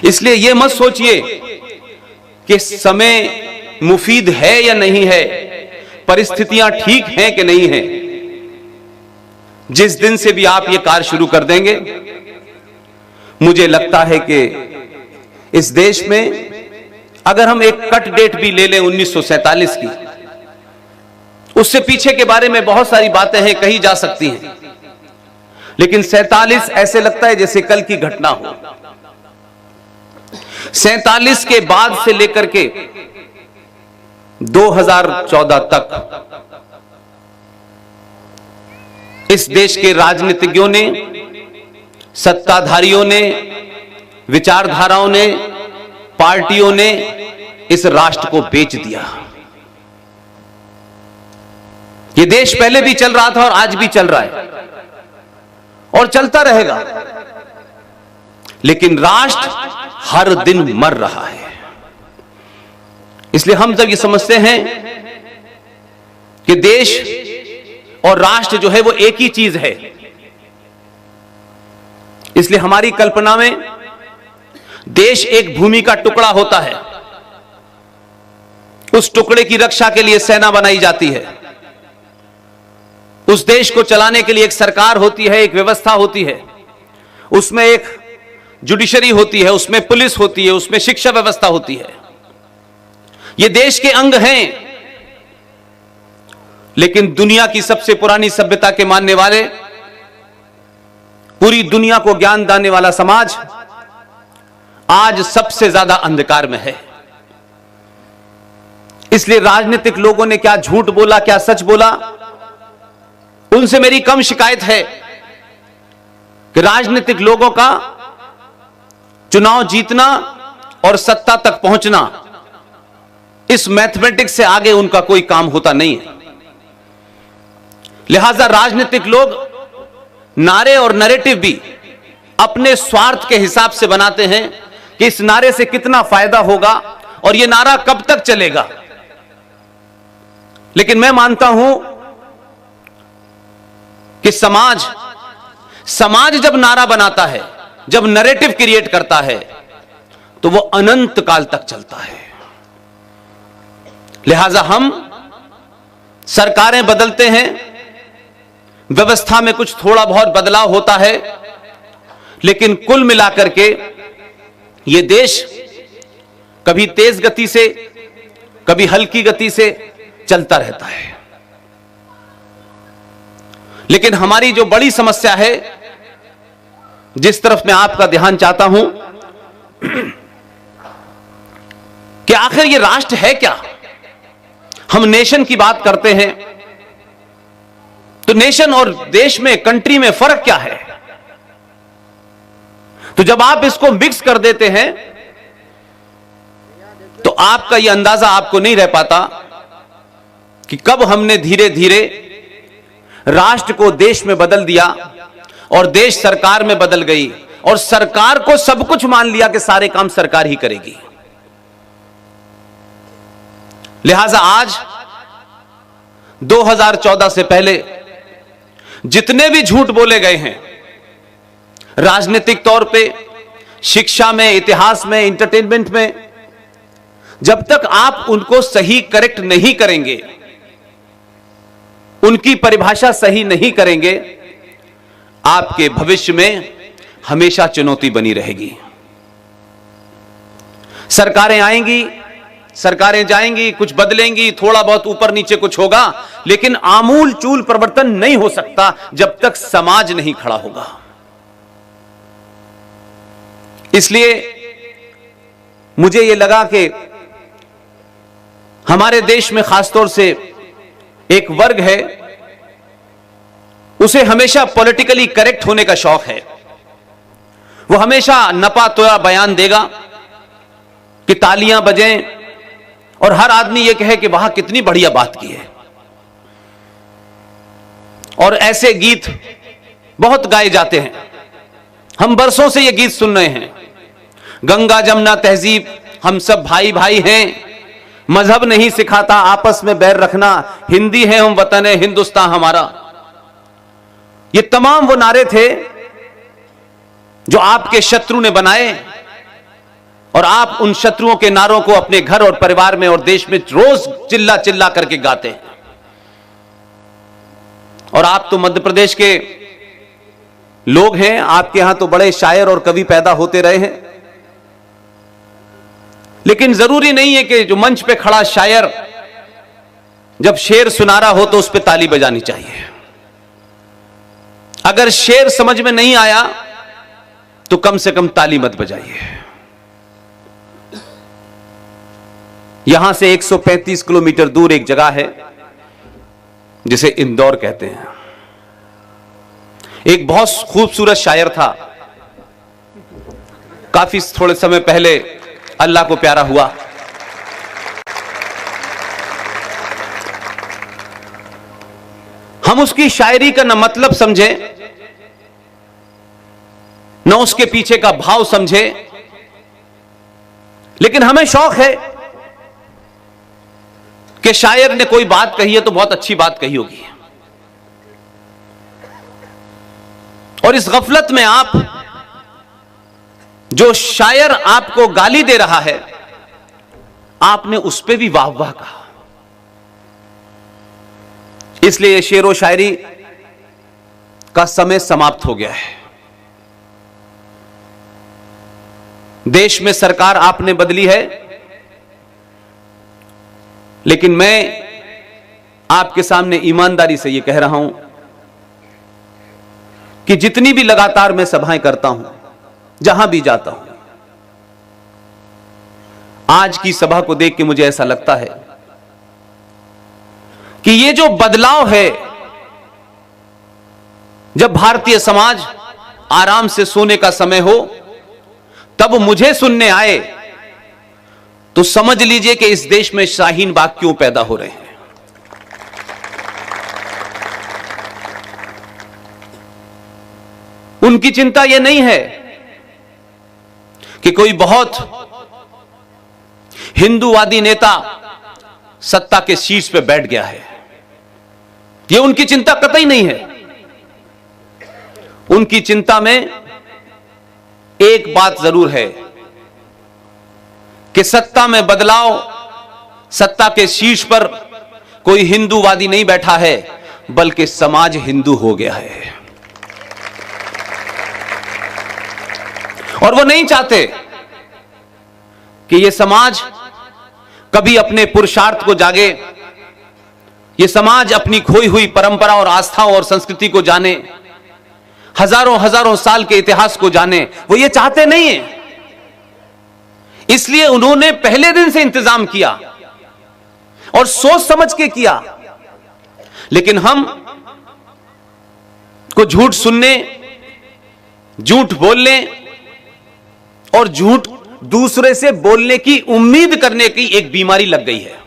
इसलिए यह मत सोचिए कि समय मुफीद है या नहीं है, परिस्थितियां ठीक हैं कि नहीं हैं। जिस दिन से भी आप ये कार्य शुरू कर देंगे, मुझे लगता है कि इस देश में अगर हम एक कट डेट भी ले लें 1947 की, उससे पीछे के बारे में बहुत सारी बातें हैं, कही जा सकती हैं, लेकिन 47 ऐसे लगता है जैसे कल की घटना हो। 47 के बाद से लेकर के 2014 तक इस देश के राजनीतिज्ञों ने, सत्ताधारियों ने, विचारधाराओं ने, पार्टियों ने इस राष्ट्र को बेच दिया। ये देश पहले भी चल रहा था और आज भी चल रहा है और चलता रहेगा, लेकिन राष्ट्र हर दिन मर रहा है। इसलिए हम जब ये समझते हैं कि देश और राष्ट्र जो है वो एक ही चीज है, इसलिए हमारी कल्पना में देश एक भूमि का टुकड़ा होता है, उस टुकड़े की रक्षा के लिए सेना बनाई जाती है, उस देश को चलाने के लिए एक सरकार होती है, एक व्यवस्था होती है, उसमें एक जुडिशरी होती है, उसमें पुलिस होती है, उसमें शिक्षा व्यवस्था होती है। ये देश के अंग हैं। लेकिन दुनिया की सबसे पुरानी सभ्यता के मानने वाले, पूरी दुनिया को ज्ञान देने वाला समाज आज सबसे ज्यादा अंधकार में है। इसलिए राजनीतिक लोगों ने क्या झूठ बोला, क्या सच बोला, उनसे मेरी कम शिकायत है कि राजनीतिक लोगों का चुनाव जीतना और सत्ता तक पहुंचना, इस मैथमेटिक्स से आगे उनका कोई काम होता नहीं है। लिहाजा राजनीतिक लोग नारे और नैरेटिव भी अपने स्वार्थ के हिसाब से बनाते हैं कि इस नारे से कितना फायदा होगा और यह नारा कब तक चलेगा। लेकिन मैं मानता हूं कि समाज जब नारा बनाता है, जब नैरेटिव क्रिएट करता है, तो वो अनंत काल तक चलता है। लिहाजा हम सरकारें बदलते हैं, व्यवस्था में कुछ थोड़ा बहुत बदलाव होता है, लेकिन कुल मिलाकर के ये देश कभी तेज गति से, कभी हल्की गति से चलता रहता है। लेकिन हमारी जो बड़ी समस्या है, जिस तरफ मैं आपका ध्यान चाहता हूं कि आखिर ये राष्ट्र है क्या। हम नेशन की बात करते हैं, तो नेशन और देश में, कंट्री में फर्क क्या है। तो जब आप इसको मिक्स कर देते हैं तो आपका यह अंदाजा आपको नहीं रह पाता कि कब हमने धीरे धीरे राष्ट्र को देश में बदल दिया और देश सरकार में बदल गई और सरकार को सब कुछ मान लिया कि सारे काम सरकार ही करेगी। लिहाजा आज 2014 से पहले जितने भी झूठ बोले गए हैं, राजनीतिक तौर पे, शिक्षा में, इतिहास में, एंटरटेनमेंट में, जब तक आप उनको सही करेक्ट नहीं करेंगे, उनकी परिभाषा सही नहीं करेंगे, आपके भविष्य में हमेशा चुनौती बनी रहेगी। सरकारें आएंगी, सरकारें जाएंगी, कुछ बदलेंगी, थोड़ा बहुत ऊपर नीचे कुछ होगा, लेकिन आमूल चूल परिवर्तन नहीं हो सकता जब तक समाज नहीं खड़ा होगा। इसलिए मुझे यह लगा कि हमारे देश में खासतौर से एक वर्ग है, उसे हमेशा पॉलिटिकली करेक्ट होने का शौक है। वो हमेशा नपा तोया बयान देगा कि तालियां बजें और हर आदमी यह कहे कि वाह कितनी बढ़िया बात की है। और ऐसे गीत बहुत गाए जाते हैं, हम बरसों से ये गीत सुन रहे हैं। गंगा जमुना तहजीब, हम सब भाई भाई हैं, मजहब नहीं सिखाता आपस में बैर रखना, हिंदी है हम वतन है हिंदुस्तान हमारा। ये तमाम वो नारे थे जो आपके शत्रु ने बनाए और आप उन शत्रुओं के नारों को अपने घर और परिवार में और देश में रोज चिल्ला चिल्ला करके गाते हैं। और आप तो मध्य प्रदेश के लोग हैं, आपके यहां तो बड़े शायर और कवि पैदा होते रहे हैं, लेकिन जरूरी नहीं है कि जो मंच पे खड़ा शायर जब शेर सुना रहा हो तो उस पर ताली बजानी चाहिए। अगर शेर समझ में नहीं आया तो कम से कम ताली मत बजाइए। यहां से 135 किलोमीटर दूर एक जगह है जिसे इंदौर कहते हैं। एक बहुत खूबसूरत शायर था, काफी थोड़े समय पहले अल्लाह को प्यारा हुआ। हम उसकी शायरी का न मतलब समझे, न उसके पीछे का भाव समझे, लेकिन हमें शौक है कि शायर ने कोई बात कही है तो बहुत अच्छी बात कही होगी। और इस गफलत में आप, जो शायर आपको गाली दे रहा है, आपने उस पे भी वाह वाह कहा। इसलिए शेर व शायरी का समय समाप्त हो गया है। देश में सरकार आपने बदली है, लेकिन मैं आपके सामने ईमानदारी से यह कह रहा हूं कि जितनी भी लगातार मैं सभाएं करता हूं, जहां भी जाता हूं, आज की सभा को देख के मुझे ऐसा लगता है कि ये जो बदलाव है, जब भारतीय समाज आराम से सोने का समय हो तब मुझे सुनने आए, तो समझ लीजिए कि इस देश में शाहीन बाग क्यों पैदा हो रहे हैं। उनकी चिंता यह नहीं है कि कोई बहुत हिंदूवादी नेता सत्ता के शीर्ष पे बैठ गया है। यह उनकी चिंता कतई नहीं है। उनकी चिंता में एक बात जरूर है कि सत्ता में बदलाव, सत्ता के शीर्ष पर कोई हिंदूवादी नहीं बैठा है, बल्कि समाज हिंदू हो गया है। और वो नहीं चाहते कि ये समाज कभी अपने पुरुषार्थ को जागे, ये समाज अपनी खोई हुई परंपरा और आस्थाओं और संस्कृति को जाने, हजारों हजारों साल के इतिहास को जाने। वो ये चाहते नहीं है। इसलिए उन्होंने पहले दिन से इंतजाम किया और सोच समझ के किया। लेकिन हम को झूठ सुनने, झूठ बोलने और झूठ दूसरे से बोलने की उम्मीद करने की एक बीमारी लग गई है,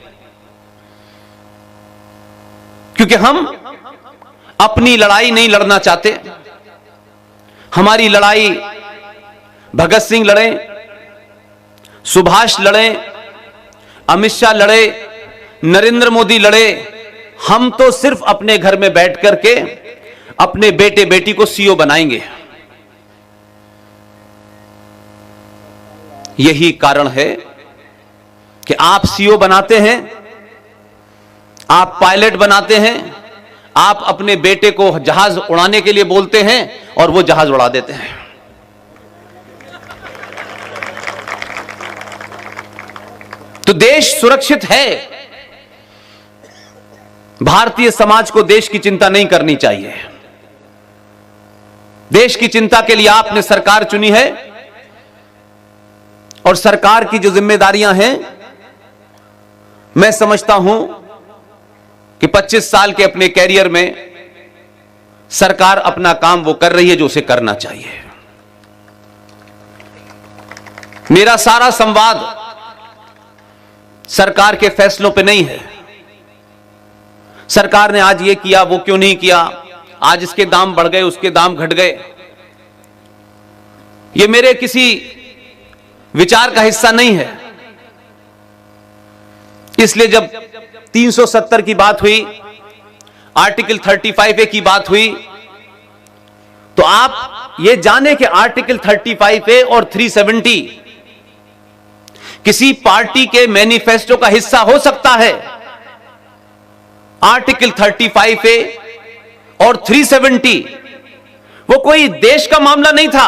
क्योंकि हम अपनी लड़ाई नहीं लड़ना चाहते। हमारी लड़ाई भगत सिंह लड़े, सुभाष लड़े, अमित शाह लड़े, नरेंद्र मोदी लड़े, हम तो सिर्फ अपने घर में बैठ करके अपने बेटे बेटी को सीओ बनाएंगे। यही कारण है कि आप सीओ बनाते हैं, आप पायलट बनाते हैं, आप अपने बेटे को जहाज उड़ाने के लिए बोलते हैं और वो जहाज उड़ा देते हैं। तो देश सुरक्षित है। भारतीय समाज को देश की चिंता नहीं करनी चाहिए। देश की चिंता के लिए आपने सरकार चुनी है, और सरकार की जो जिम्मेदारियां हैं, मैं समझता हूं कि 25 साल के अपने कैरियर में सरकार अपना काम वो कर रही है जो उसे करना चाहिए। मेरा सारा संवाद सरकार के फैसलों पे नहीं है। सरकार ने आज ये किया, वो क्यों नहीं किया, आज इसके दाम बढ़ गए, उसके दाम घट गए, ये मेरे किसी विचार का हिस्सा नहीं है। इसलिए जब 370 की बात हुई, आर्टिकल 35A की बात हुई, तो आप ये जाने कि आर्टिकल 35A और 370 किसी पार्टी के मैनिफेस्टो का हिस्सा हो सकता है। आर्टिकल 35A और 370 वो कोई देश का मामला नहीं था,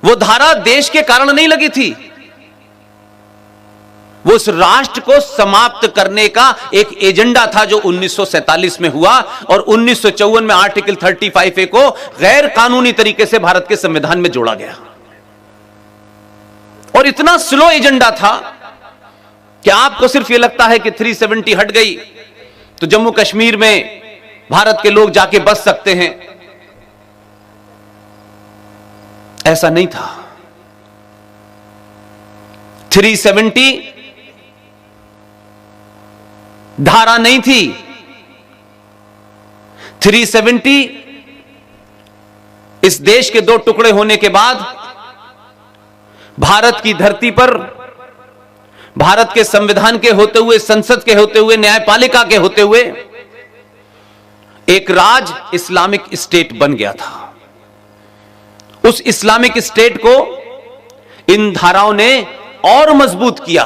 वो धारा देश के कारण नहीं लगी थी, वो उस राष्ट्र को समाप्त करने का एक एजेंडा था जो 1947 में हुआ और 1954 में आर्टिकल 35A को गैर कानूनी तरीके से भारत के संविधान में जोड़ा गया। और इतना स्लो एजेंडा था कि आपको सिर्फ यह लगता है कि 370 हट गई तो जम्मू कश्मीर में भारत के लोग जाके बस सकते हैं। ऐसा नहीं था। 370 धारा नहीं थी। 370 इस देश के दो टुकड़े होने के बाद भारत की धरती पर भारत के संविधान के होते हुए, संसद के होते हुए, न्यायपालिका के होते हुए एक राज इस्लामिक स्टेट बन गया था। उस इस्लामिक स्टेट को इन धाराओं ने और मजबूत किया।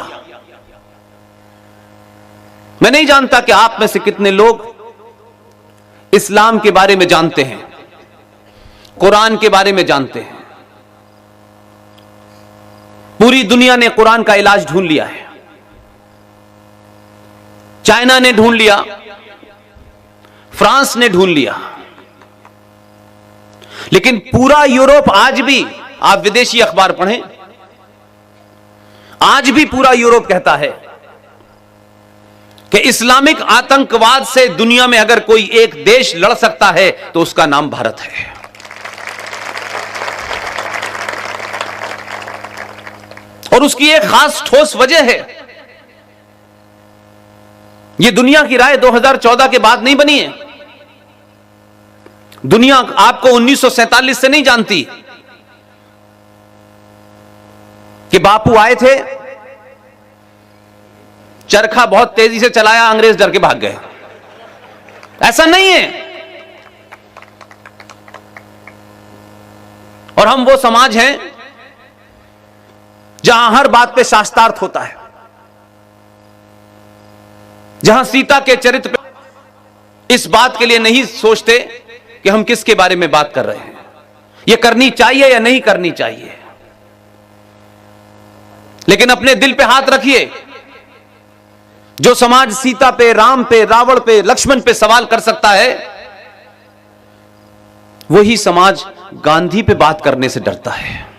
मैं नहीं जानता कि आप में से कितने लोग इस्लाम के बारे में जानते हैं, कुरान के बारे में जानते हैं। पूरी दुनिया ने कुरान का इलाज ढूंढ लिया है। चाइना ने ढूंढ लिया, फ्रांस ने ढूंढ लिया, लेकिन पूरा यूरोप आज भी, आप विदेशी अखबार पढ़ें, आज भी पूरा यूरोप कहता है कि इस्लामिक आतंकवाद से दुनिया में अगर कोई एक देश लड़ सकता है तो उसका नाम भारत है। और उसकी एक खास ठोस वजह है। यह दुनिया की राय 2014 के बाद नहीं बनी है। दुनिया आपको 1947 से नहीं जानती कि बापू आए थे, चरखा बहुत तेजी से चलाया, अंग्रेज डर के भाग गए। ऐसा नहीं है। और हम वो समाज हैं जहां हर बात पे शास्त्रार्थ होता है, जहां सीता के चरित्र पे इस बात के लिए नहीं सोचते कि हम किसके बारे में बात कर रहे हैं, यह करनी चाहिए या नहीं करनी चाहिए। लेकिन अपने दिल पे हाथ रखिए, जो समाज सीता पे, राम पे, रावण पे, लक्ष्मण पे सवाल कर सकता है, वही समाज गांधी पे बात करने से डरता है।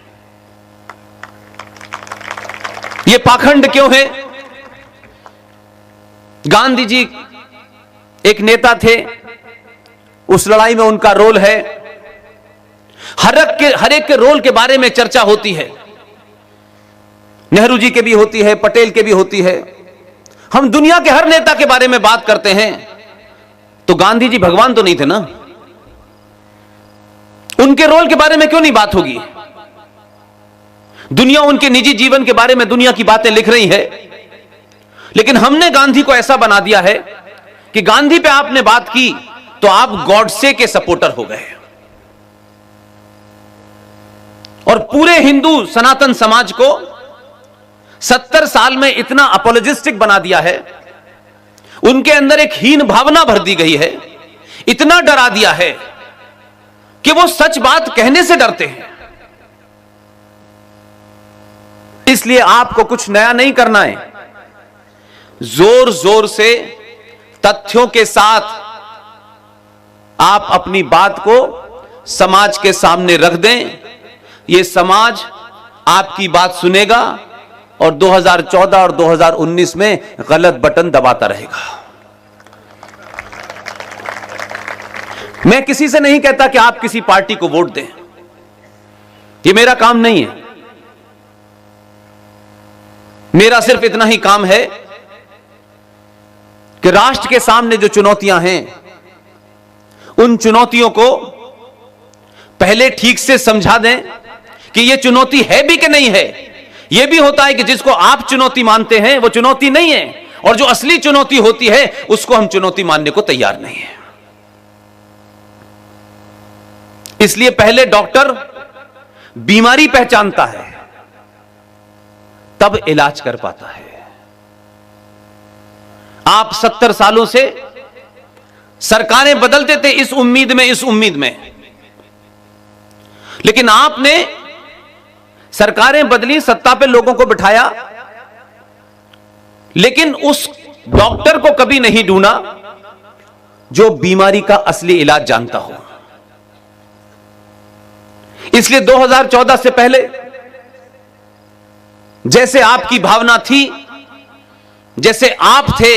यह पाखंड क्यों है? गांधी जी एक नेता थे, उस लड़ाई में उनका रोल है। हर एक के रोल के बारे में चर्चा होती है। नेहरू जी के भी होती है, पटेल के भी होती है। हम दुनिया के हर नेता के बारे में बात करते हैं, तो गांधी जी भगवान तो नहीं थे ना, उनके रोल के बारे में क्यों नहीं बात होगी? दुनिया उनके निजी जीवन के बारे में दुनिया की बातें लिख रही है, लेकिन हमने गांधी को ऐसा बना दिया है कि गांधी पे आपने बात की तो आप गॉडसे के सपोर्टर हो गए। और पूरे हिंदू सनातन समाज को 70 साल में इतना अपोलोजिस्टिक बना दिया है, उनके अंदर एक हीन भावना भर दी गई है, इतना डरा दिया है कि वो सच बात कहने से डरते हैं। इसलिए आपको कुछ नया नहीं करना है, जोर जोर से तथ्यों के साथ आप अपनी बात को समाज के सामने रख दें। यह समाज आपकी बात सुनेगा और 2014 और 2019 में गलत बटन दबाता रहेगा। मैं किसी से नहीं कहता कि आप किसी पार्टी को वोट दें, यह मेरा काम नहीं है। मेरा सिर्फ इतना ही काम है कि राष्ट्र के सामने जो चुनौतियां हैं, उन चुनौतियों को पहले ठीक से समझा दें कि यह चुनौती है भी कि नहीं है। यह भी होता है कि जिसको आप चुनौती मानते हैं वो चुनौती नहीं है, और जो असली चुनौती होती है उसको हम चुनौती मानने को तैयार नहीं है। इसलिए पहले डॉक्टर बीमारी पहचानता है, तब इलाज कर पाता है। आप 70 सालों से सरकारें बदलते थे इस उम्मीद में, लेकिन आपने सरकारें बदली, सत्ता पे लोगों को बिठाया, लेकिन उस डॉक्टर को कभी नहीं ढूंढा जो बीमारी का असली इलाज जानता हो। इसलिए 2014 से पहले जैसे आपकी भावना थी, जैसे आप थे,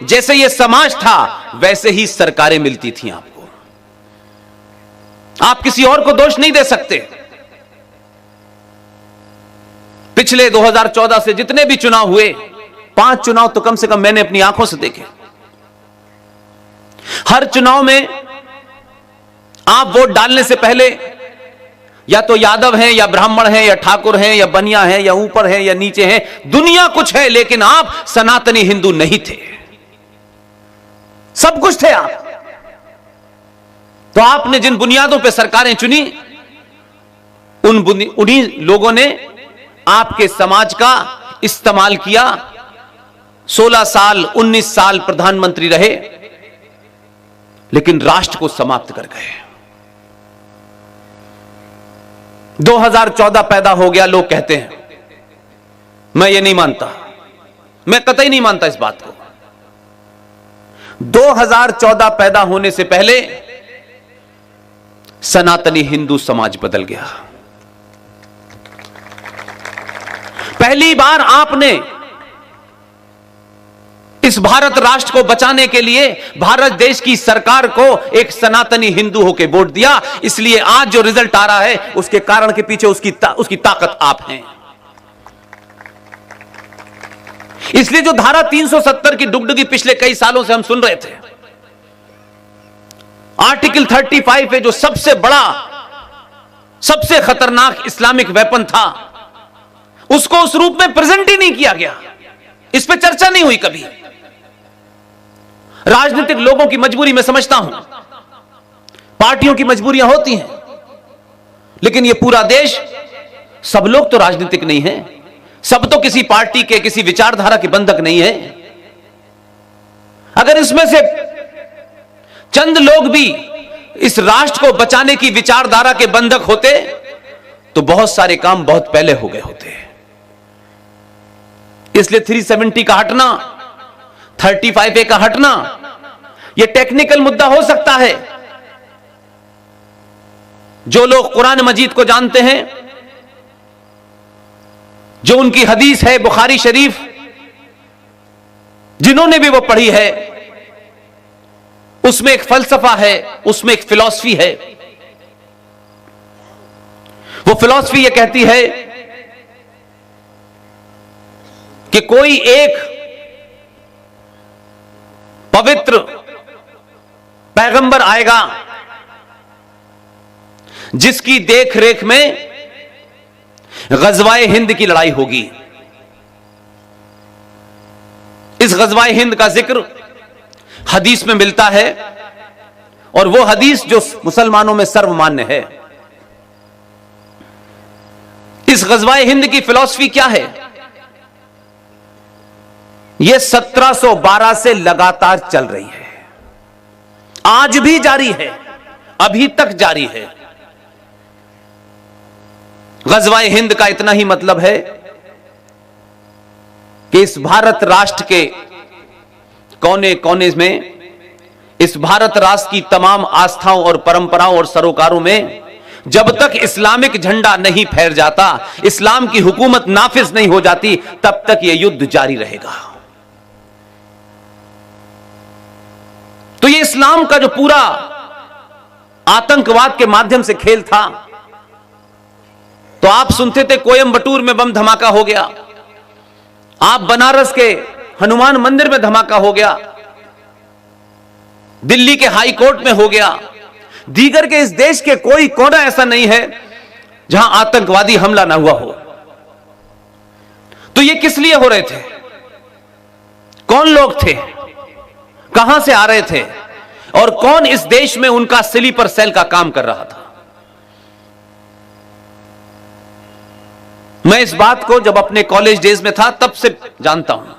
जैसे यह समाज था, वैसे ही सरकारें मिलती थी आपको। आप किसी और को दोष नहीं दे सकते। पिछले 2014 से जितने भी चुनाव हुए, 5 चुनाव तो कम से कम मैंने अपनी आंखों से देखे। हर चुनाव में आप वोट डालने से पहले या तो यादव हैं या ब्राह्मण हैं या ठाकुर हैं या बनिया हैं या ऊपर हैं या नीचे हैं, दुनिया कुछ है, लेकिन आप सनातनी हिंदू नहीं थे। सब कुछ थे आप। तो आपने जिन बुनियादों पर सरकारें चुनी, उन्हीं लोगों ने आपके समाज का इस्तेमाल किया। 16 साल 19 साल प्रधानमंत्री रहे, लेकिन राष्ट्र को समाप्त कर गए। 2014 पैदा हो गया, लोग कहते हैं। मैं ये नहीं मानता, मैं कतई नहीं मानता इस बात को। 2014 पैदा होने से पहले सनातनी हिंदू समाज बदल गया। पहली बार आपने इस भारत राष्ट्र को बचाने के लिए भारत देश की सरकार को एक सनातनी हिंदू होकर वोट दिया। इसलिए आज जो रिजल्ट आ रहा है, उसके कारण के पीछे उसकी ताकत आप हैं। इसलिए जो धारा 370 की डुगडुगी पिछले कई सालों से हम सुन रहे थे, आर्टिकल 35 है, जो सबसे बड़ा, सबसे खतरनाक इस्लामिक वेपन था, उसको उस रूप में प्रेजेंट ही नहीं किया गया। इस पे चर्चा नहीं हुई कभी। राजनीतिक लोगों की मजबूरी मैं समझता हूं, पार्टियों की मजबूरियां होती हैं, लेकिन यह पूरा देश, सब लोग तो राजनीतिक नहीं है, सब तो किसी पार्टी के, किसी विचारधारा के बंधक नहीं है। अगर इसमें से चंद लोग भी इस राष्ट्र को बचाने की विचारधारा के बंधक होते, तो बहुत सारे काम बहुत पहले हो गए होते। इसलिए 370 का हटना, 35A का हटना, यह टेक्निकल मुद्दा हो सकता है। जो लोग कुरान मजीद को जानते हैं, जो उनकी हदीस है बुखारी शरीफ, जिन्होंने भी वो पढ़ी है, उसमें एक फलसफा है, उसमें एक फिलॉसफी है। वो फिलॉसफी ये कहती है कि कोई एक पवित्र पैगंबर आएगा जिसकी देख रेख में गजवाए हिंद की लड़ाई होगी। इस गजवाए हिंद का जिक्र हदीस में मिलता है, और वो हदीस जो मुसलमानों में सर्वमान्य है। इस गजवाए हिंद की फिलॉसफी क्या है? यह 1712 से लगातार चल रही है, आज भी जारी है, अभी तक जारी है। गजवाए हिंद का इतना ही मतलब है कि इस भारत राष्ट्र के कोने कोने में, इस भारत राष्ट्र की तमाम आस्थाओं और परंपराओं और सरोकारों में जब तक इस्लामिक झंडा नहीं फहर जाता, इस्लाम की हुकूमत नाफिज नहीं हो जाती, तब तक यह युद्ध जारी रहेगा। तो यह इस्लाम का जो पूरा आतंकवाद के माध्यम से खेल था, तो आप सुनते थे कोयंबटूर में बम धमाका हो गया, आप बनारस के हनुमान मंदिर में धमाका हो गया, दिल्ली के हाई कोर्ट में हो गया, दीगर के इस देश के कोई कोना ऐसा नहीं है जहां आतंकवादी हमला ना हुआ हो। तो ये किस लिए हो रहे थे? कौन लोग थे? कहां से आ रहे थे? और कौन इस देश में उनका स्लीपर सेल का काम कर रहा था? मैं इस बात को जब अपने कॉलेज डेज में था तब से जानता हूं।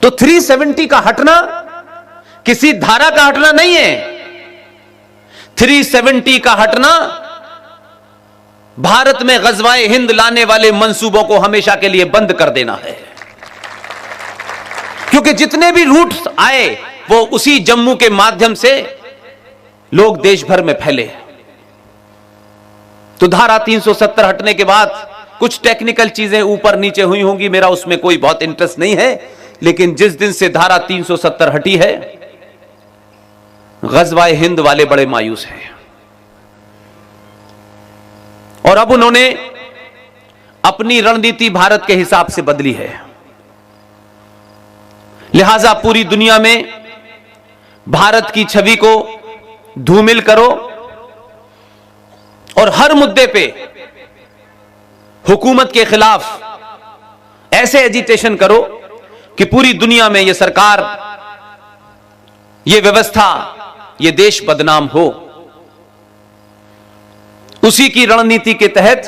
तो 370 का हटना किसी धारा का हटना नहीं है। 370 का हटना भारत में गज़वाए हिंद लाने वाले मंसूबों को हमेशा के लिए बंद कर देना है, क्योंकि जितने भी रूट आए वो उसी जम्मू के माध्यम से लोग देश भर में फैले। तो धारा 370 हटने के बाद कुछ टेक्निकल चीजें ऊपर नीचे हुई होंगी, मेरा उसमें कोई बहुत इंटरेस्ट नहीं है, लेकिन जिस दिन से धारा 370 हटी है, गज़वाए हिंद वाले बड़े मायूस हैं। और अब उन्होंने अपनी रणनीति भारत के हिसाब से बदली है। लिहाजा पूरी दुनिया में भारत की छवि को धूमिल करो और हर मुद्दे पे हुकूमत के खिलाफ ऐसे एजिटेशन करो कि पूरी दुनिया में यह सरकार, यह व्यवस्था, यह देश बदनाम हो। उसी की रणनीति के तहत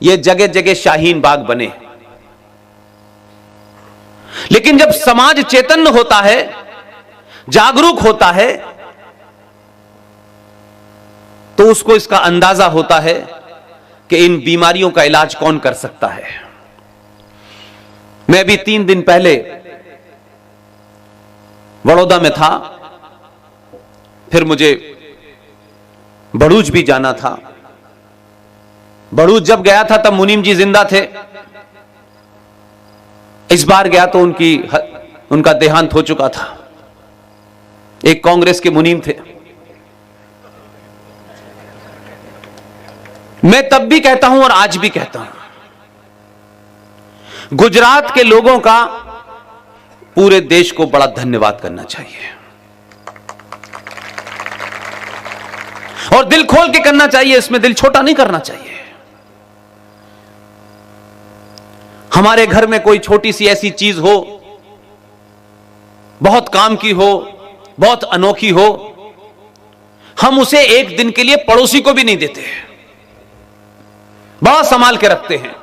यह जगह जगह शाहीन बाग बने। लेकिन जब समाज चैतन्य होता है, जागरूक होता है, तो उसको इसका अंदाजा होता है कि इन बीमारियों का इलाज कौन कर सकता है। मैं भी 3 दिन पहले बड़ौदा में था, फिर मुझे भड़ूच भी जाना था। भड़ूच जब गया था तब मुनीम जी जिंदा थे, इस बार गया तो उनका देहांत हो चुका था। एक कांग्रेस के मुनीम थे। मैं तब भी कहता हूं और आज भी कहता हूं, गुजरात के लोगों का पूरे देश को बड़ा धन्यवाद करना चाहिए और दिल खोल के करना चाहिए, इसमें दिल छोटा नहीं करना चाहिए। हमारे घर में कोई छोटी सी ऐसी चीज हो, बहुत काम की हो, बहुत अनोखी हो, हम उसे एक दिन के लिए पड़ोसी को भी नहीं देते, बड़ा संभाल के रखते हैं।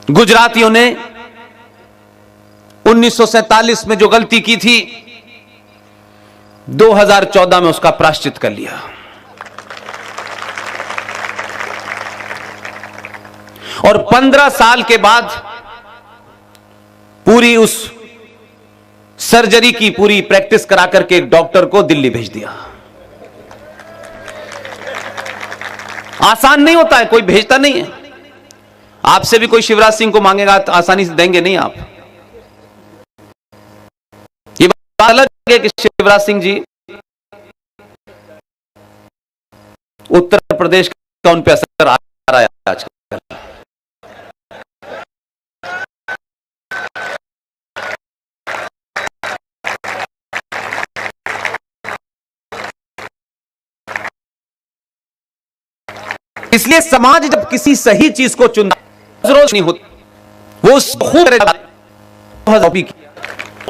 गुजरातियों ने 1947 में जो गलती की थी, 2014 में उसका प्रायश्चित कर लिया। और 15 साल के बाद पूरी उस सर्जरी की पूरी प्रैक्टिस करा करके एक डॉक्टर को दिल्ली भेज दिया। आसान नहीं होता है, कोई भेजता नहीं है। आपसे भी कोई शिवराज सिंह को मांगेगा तो आसानी से देंगे नहीं आप। ये बात अलग है कि शिवराज सिंह जी उत्तर प्रदेश का उन पर असर आ रहा है आजकल। इसलिए समाज जब किसी सही चीज को चुनता जरूरत नहीं होती, वो खूब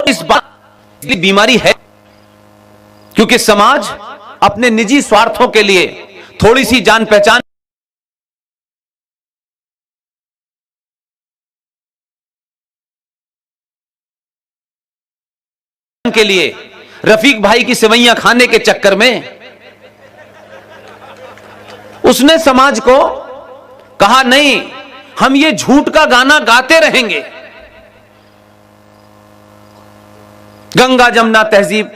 इस बात बीमारी है, क्योंकि समाज अपने निजी स्वार्थों के लिए थोड़ी सी जान पहचान के लिए रफीक भाई की सेवैयां खाने के चक्कर में उसने समाज को कहा, नहीं, हम ये झूठ का गाना गाते रहेंगे। गंगा जमुना तहजीब,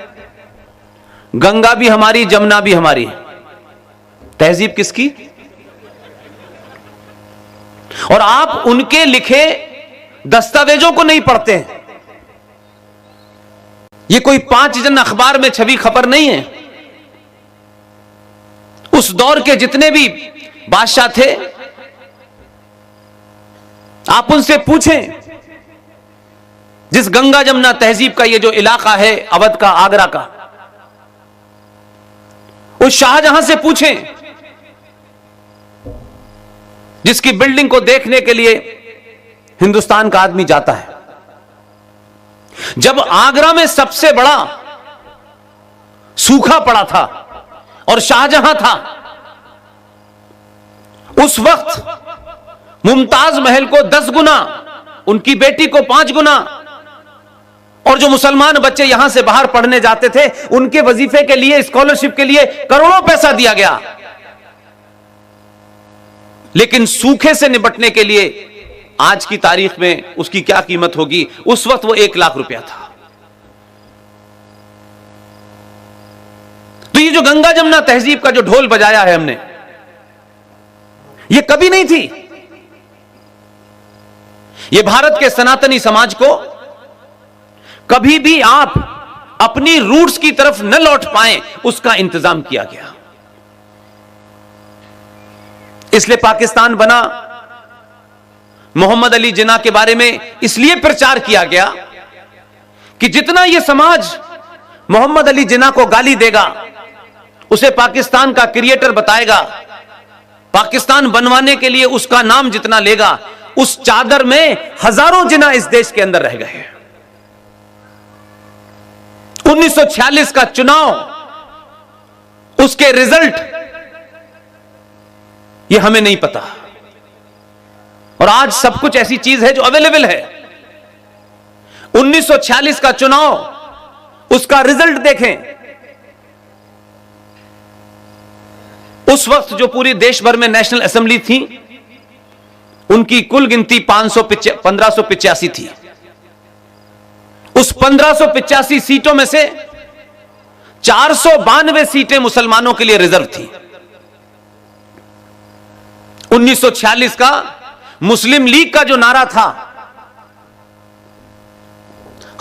गंगा भी हमारी, जमुना भी हमारी, तहजीब किसकी? और आप उनके लिखे दस्तावेजों को नहीं पढ़ते हैं। ये कोई 5 जन अखबार में छवी खबर नहीं है। उस दौर के जितने भी बादशाह थे, आप उनसे पूछें, जिस गंगा जमुना तहजीब का ये जो इलाका है अवध का, आगरा का, उस शाहजहां से पूछें जिसकी बिल्डिंग को देखने के लिए हिंदुस्तान का आदमी जाता है। जब आगरा में सबसे बड़ा सूखा पड़ा था और शाहजहां था, उस वक्त मुमताज महल को 10 गुना, उनकी बेटी को 5 गुना, और जो मुसलमान बच्चे यहां से बाहर पढ़ने जाते थे उनके वजीफे के लिए, स्कॉलरशिप के लिए करोड़ों पैसा दिया गया। लेकिन सूखे से निपटने के लिए आज की तारीख में उसकी क्या कीमत होगी? उस वक्त वो 1 लाख रुपया था। तो ये जो गंगा जमुना तहजीब का जो ढोल बजाया है हमने, ये कभी नहीं थी। ये भारत के सनातनी समाज को कभी भी आप अपनी रूट्स की तरफ न लौट पाए, उसका इंतजाम किया गया। इसलिए पाकिस्तान बना। मोहम्मद अली जिन्ना के बारे में इसलिए प्रचार किया गया कि जितना यह समाज मोहम्मद अली जिन्ना को गाली देगा, उसे पाकिस्तान का क्रिएटर बताएगा, पाकिस्तान बनवाने के लिए उसका नाम जितना लेगा, उस चादर में हजारों जिन्ना इस देश के अंदर रह गए। 1946 का चुनाव, उसके रिजल्ट ये हमें नहीं पता, और आज सब कुछ ऐसी चीज है जो अवेलेबल है। 1946 का चुनाव, उसका रिजल्ट देखें। उस वक्त जो पूरी देश भर में नेशनल असेंबली थी, उनकी कुल गिनती 1585 थी। उस 1585 सीटों में से 492 सीटें मुसलमानों के लिए रिजर्व थी। 1946 का मुस्लिम लीग का जो नारा था,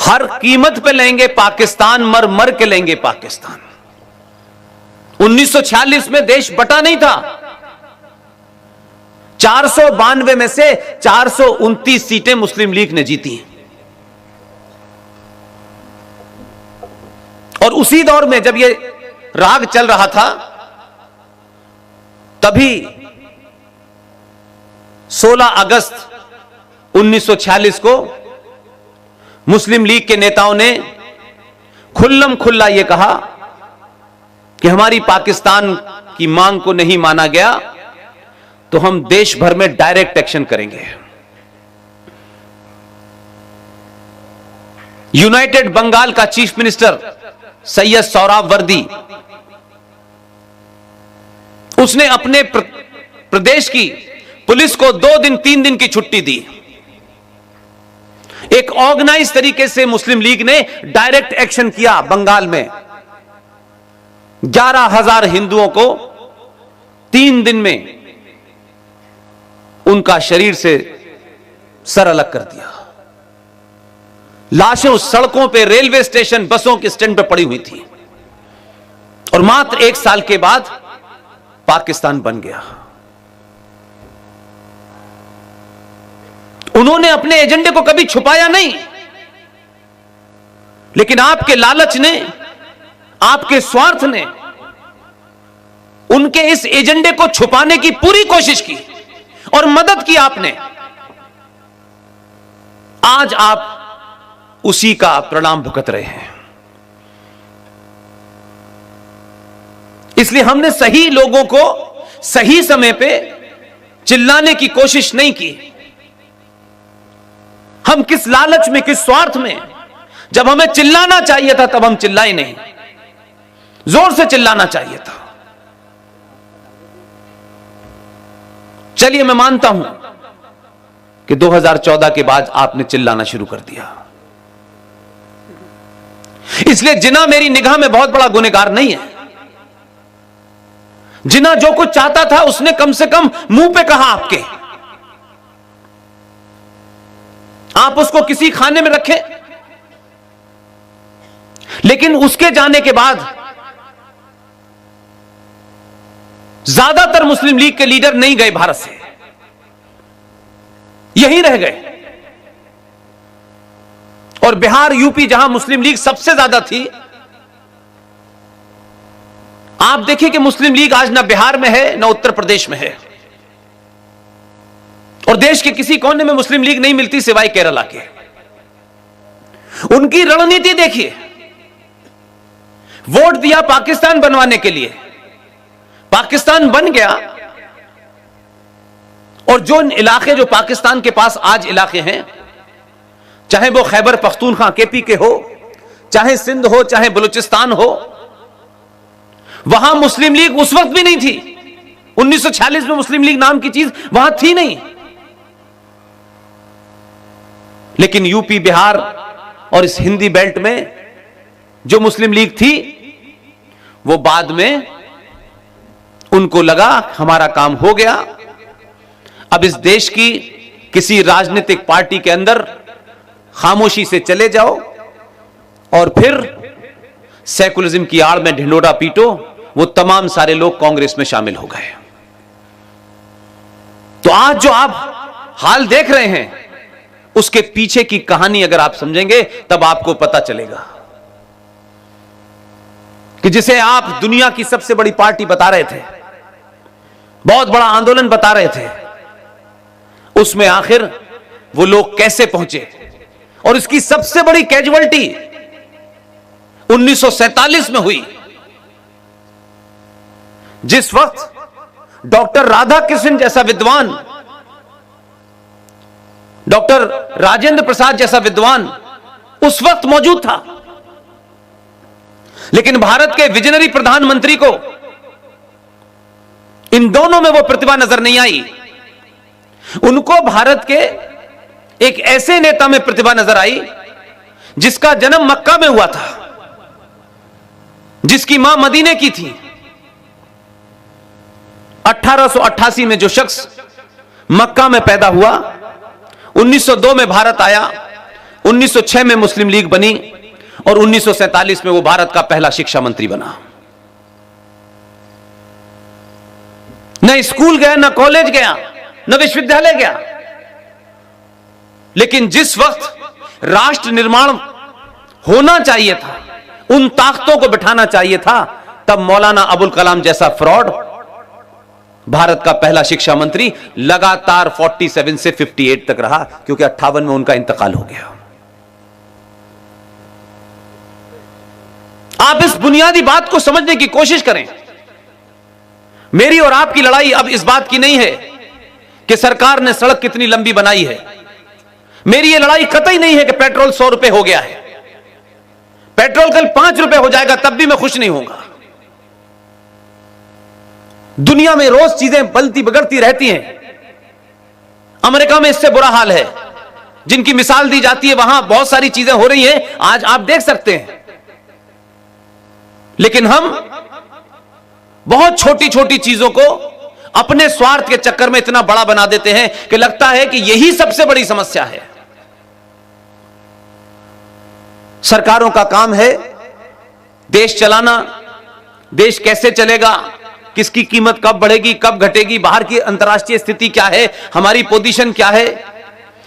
हर कीमत पे लेंगे पाकिस्तान, मर मर के लेंगे पाकिस्तान। 1946 में देश बटा नहीं था। 492 में से 429 सीटें मुस्लिम लीग ने जीती। और उसी दौर में जब यह राग चल रहा था, तभी 16 अगस्त 1946 को मुस्लिम लीग के नेताओं ने खुल्लम खुल्ला यह कहा कि हमारी पाकिस्तान की मांग को नहीं माना गया तो हम देश भर में डायरेक्ट एक्शन करेंगे। यूनाइटेड बंगाल का चीफ मिनिस्टर सैयद सोहरावर्दी, उसने अपने प्रदेश की पुलिस को 2 दिन 3 दिन की छुट्टी दी। एक ऑर्गेनाइज तरीके से मुस्लिम लीग ने डायरेक्ट एक्शन किया। बंगाल में 11,000 हिंदुओं को 3 दिन में उनका शरीर से सर अलग कर दिया। लाशें उस सड़कों पे, रेलवे स्टेशन, बसों के स्टैंड पे पड़ी हुई थी। और मात्र 1 साल के बाद पाकिस्तान बन गया। उन्होंने अपने एजेंडे को कभी छुपाया नहीं, लेकिन आपके लालच ने, आपके स्वार्थ ने उनके इस एजेंडे को छुपाने की पूरी कोशिश की और मदद की आपने। आज आप उसी का परिणाम भुगत रहे हैं। इसलिए हमने सही लोगों को सही समय पे चिल्लाने की कोशिश नहीं की। हम किस लालच में, किस स्वार्थ में, जब हमें चिल्लाना चाहिए था तब हम चिल्लाए नहीं। जोर से चिल्लाना चाहिए था। चलिए, मैं मानता हूं कि 2014 के बाद आपने चिल्लाना शुरू कर दिया। इसलिए जिन्ना मेरी निगाह में बहुत बड़ा गुनहगार नहीं है। जिन्ना जो कुछ चाहता था उसने कम से कम मुंह पे कहा आपके। आप उसको किसी खाने में रखें, लेकिन उसके जाने के बाद ज्यादातर मुस्लिम लीग के लीडर नहीं गए भारत से, यहीं रह गए। और बिहार, यूपी, जहां मुस्लिम लीग सबसे ज्यादा थी, आप देखिए कि मुस्लिम लीग आज ना बिहार में है ना उत्तर प्रदेश में है। और देश के किसी कोने में मुस्लिम लीग नहीं मिलती सिवाय केरला के। उनकी रणनीति देखिए, वोट दिया पाकिस्तान बनवाने के लिए, पाकिस्तान बन गया और जो इलाके जो पाकिस्तान के पास आज इलाके हैं, चाहे वो खैबर पख्तूनख्वा केपी के हो, चाहे सिंध हो, चाहे बलूचिस्तान हो, वहां मुस्लिम लीग उस वक्त भी नहीं थी। 1946 में मुस्लिम लीग नाम की चीज वहां थी नहीं। लेकिन यूपी, बिहार और इस हिंदी बेल्ट में जो मुस्लिम लीग थी, वो बाद में उनको लगा हमारा काम हो गया, अब इस देश की किसी राजनीतिक पार्टी के अंदर खामोशी से चले जाओ और फिर सेकुलरिज्म की आड़ में ढिंडोरा पीटो। वो तमाम सारे लोग कांग्रेस में शामिल हो गए। तो आज जो आप हाल देख रहे हैं, उसके पीछे की कहानी अगर आप समझेंगे तब आपको पता चलेगा कि जिसे आप दुनिया की सबसे बड़ी पार्टी बता रहे थे, बहुत बड़ा आंदोलन बता रहे थे, उसमें आखिर वो लोग कैसे पहुंचे। और इसकी सबसे बड़ी कैजुअल्टी 1947 में हुई, जिस वक्त डॉक्टर राधाकृष्णन जैसा विद्वान, डॉक्टर राजेंद्र प्रसाद जैसा विद्वान उस वक्त मौजूद था, लेकिन भारत के विजनरी प्रधानमंत्री को इन दोनों में वो प्रतिभा नजर नहीं आई। उनको भारत के एक ऐसे नेता में प्रतिभा नजर आई जिसका जन्म मक्का में हुआ था, जिसकी मां मदीने की थी। 1888 में जो शख्स मक्का में पैदा हुआ, 1902 में भारत आया, 1906 में मुस्लिम लीग बनी और 1947 में वो भारत का पहला शिक्षा मंत्री बना। न स्कूल गया, न कॉलेज गया, न विश्वविद्यालय गया, लेकिन जिस वक्त राष्ट्र निर्माण होना चाहिए था, उन ताकतों को बिठाना चाहिए था, तब मौलाना अबुल कलाम जैसा फ्रॉड भारत का पहला शिक्षा मंत्री लगातार 47 से 58 तक रहा, क्योंकि 58 में उनका इंतकाल हो गया। आप इस बुनियादी बात को समझने की कोशिश करें। मेरी और आपकी लड़ाई अब इस बात की नहीं है कि सरकार ने सड़क कितनी लंबी बनाई है। मेरी यह लड़ाई कतई नहीं है कि पेट्रोल 100 रुपए हो गया है। पेट्रोल कल 5 रुपए हो जाएगा तब भी मैं खुश नहीं होऊंगा। दुनिया में रोज चीजें बदलती बिगड़ती रहती हैं। अमेरिका में इससे बुरा हाल है, जिनकी मिसाल दी जाती है वहां बहुत सारी चीजें हो रही हैं, आज आप देख सकते हैं। लेकिन हम बहुत छोटी छोटी चीजों को अपने स्वार्थ के चक्कर में इतना बड़ा बना देते हैं कि लगता है कि यही सबसे बड़ी समस्या है। सरकारों का काम है देश चलाना। देश कैसे चलेगा, किसकी कीमत कब बढ़ेगी, कब घटेगी, बाहर की अंतर्राष्ट्रीय स्थिति क्या है, हमारी पोजीशन क्या है,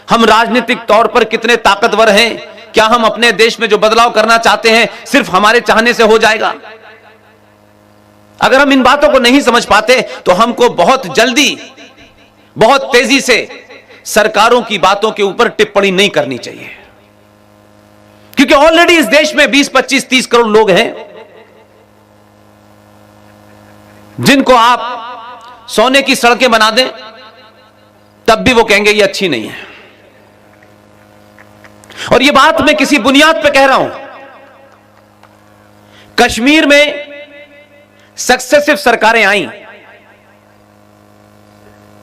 हम राजनीतिक तौर पर कितने ताकतवर हैं, क्या हम अपने देश में जो बदलाव करना चाहते हैं सिर्फ हमारे चाहने से हो जाएगा। अगर हम इन बातों को नहीं समझ पाते तो हमको बहुत जल्दी, बहुत तेजी से सरकारों की बातों के ऊपर टिप्पणी नहीं करनी चाहिए, क्योंकि ऑलरेडी इस देश में 20, 25, 30 करोड़ लोग हैं जिनको आप सोने की सड़कें बना दें तब भी वो कहेंगे ये अच्छी नहीं है। और ये बात मैं किसी बुनियाद पे कह रहा हूं। कश्मीर में सक्सेसिव सरकारें आई,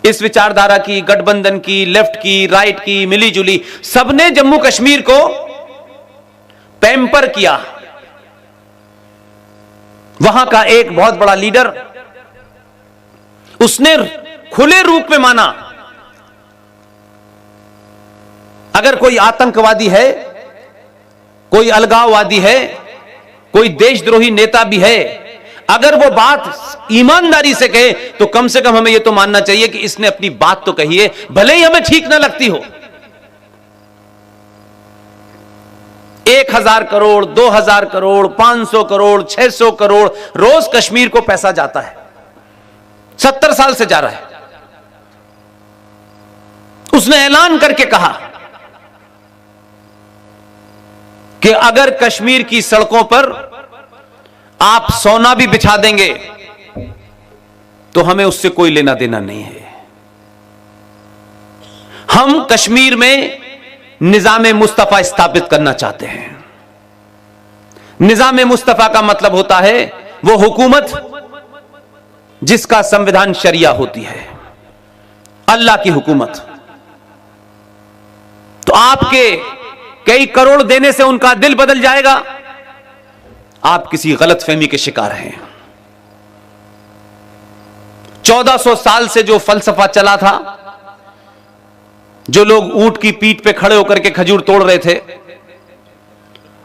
इस विचारधारा की, गठबंधन की, लेफ्ट की, राइट की, मिली जुली, सबने जम्मू कश्मीर को पैम्पर किया। वहां का एक बहुत बड़ा लीडर, उसने खुले रूप में माना अगर कोई आतंकवादी है, कोई अलगाववादी है, कोई देशद्रोही नेता भी है, अगर वो बात ईमानदारी से कहे तो कम से कम हमें यह तो मानना चाहिए कि इसने अपनी बात तो कही है, भले ही हमें ठीक ना लगती हो। 1000 करोड़, 2000 करोड़, 500 करोड़, 600 करोड़ रोज कश्मीर को पैसा जाता है, 70 साल से जा रहा है। उसने ऐलान करके कहा कि अगर कश्मीर की सड़कों पर आप सोना भी बिछा देंगे तो हमें उससे कोई लेना देना नहीं है। हम कश्मीर में निजाम मुस्तफा स्थापित करना चाहते हैं। निजाम मुस्तफा का मतलब होता है वो हुकूमत जिसका संविधान शरिया होती है, अल्लाह की हुकूमत। तो आपके कई करोड़ देने से उनका दिल बदल जाएगा, आप किसी गलतफहमी के शिकार हैं। 1400 साल से जो फलसफा चला था, जो लोग ऊंट की पीठ पे खड़े होकर के खजूर तोड़ रहे थे,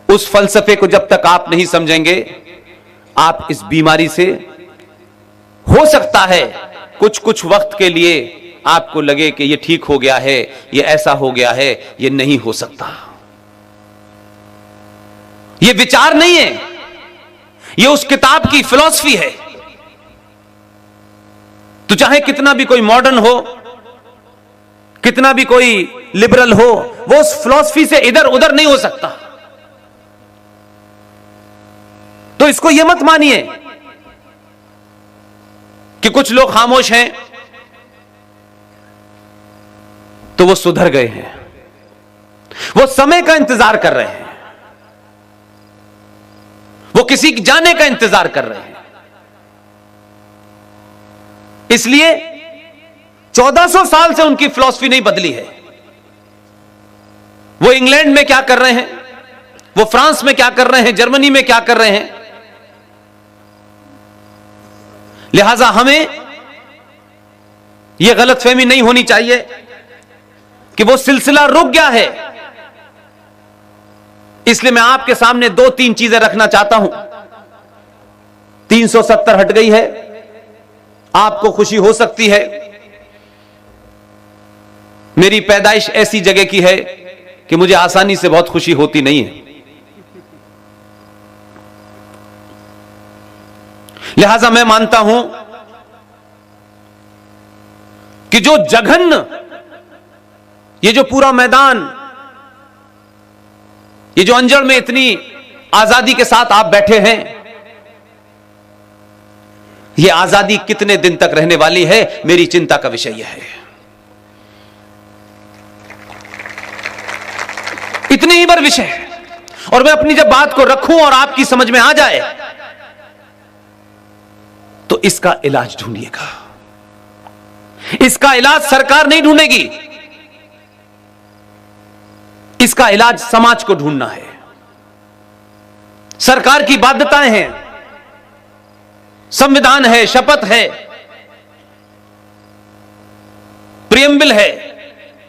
उस फलसफे को जब तक आप नहीं समझेंगे, आप इस बीमारी से, हो सकता है कुछ कुछ वक्त के लिए आपको लगे कि ये ठीक हो गया है, ये ऐसा हो गया है, ये नहीं हो सकता। ये विचार नहीं है, ये उस किताब की फिलॉसफी है। तो चाहे कितना भी कोई मॉडर्न हो, कितना भी कोई लिबरल हो, वो उस फिलॉसफी से इधर उधर नहीं हो सकता। तो इसको यह मत मानिए कि कुछ लोग खामोश हैं तो वो सुधर गए हैं। वो समय का इंतजार कर रहे हैं, वो किसी के जाने का इंतजार कर रहे हैं। इसलिए 1400 साल से उनकी फिलॉसफी नहीं बदली है। वो इंग्लैंड में क्या कर रहे हैं, वो फ्रांस में क्या कर रहे हैं, जर्मनी में क्या कर रहे हैं। लिहाजा हमें यह गलतफहमी नहीं होनी चाहिए कि वो सिलसिला रुक गया है। इसलिए मैं आपके सामने 2-3 चीजें रखना चाहता हूं। 370 हट गई है, आपको खुशी हो सकती है। मेरी पैदाइश ऐसी जगह की है कि मुझे आसानी से बहुत खुशी होती नहीं है। लिहाजा मैं मानता हूं कि जो जघन्य, ये जो पूरा मैदान, ये जो अंजड़ में इतनी आजादी के साथ आप बैठे हैं, ये आजादी कितने दिन तक रहने वाली है, मेरी चिंता का विषय यह है। इतने ही बार विषय है। और मैं अपनी जब बात को रखूं और आपकी समझ में आ जाए तो इसका इलाज ढूंढिएगा। इसका इलाज सरकार नहीं ढूंढेगी, इसका इलाज समाज को ढूंढना है। सरकार की बाध्यताएं हैं, संविधान है, शपथ है, प्रियम्बल है,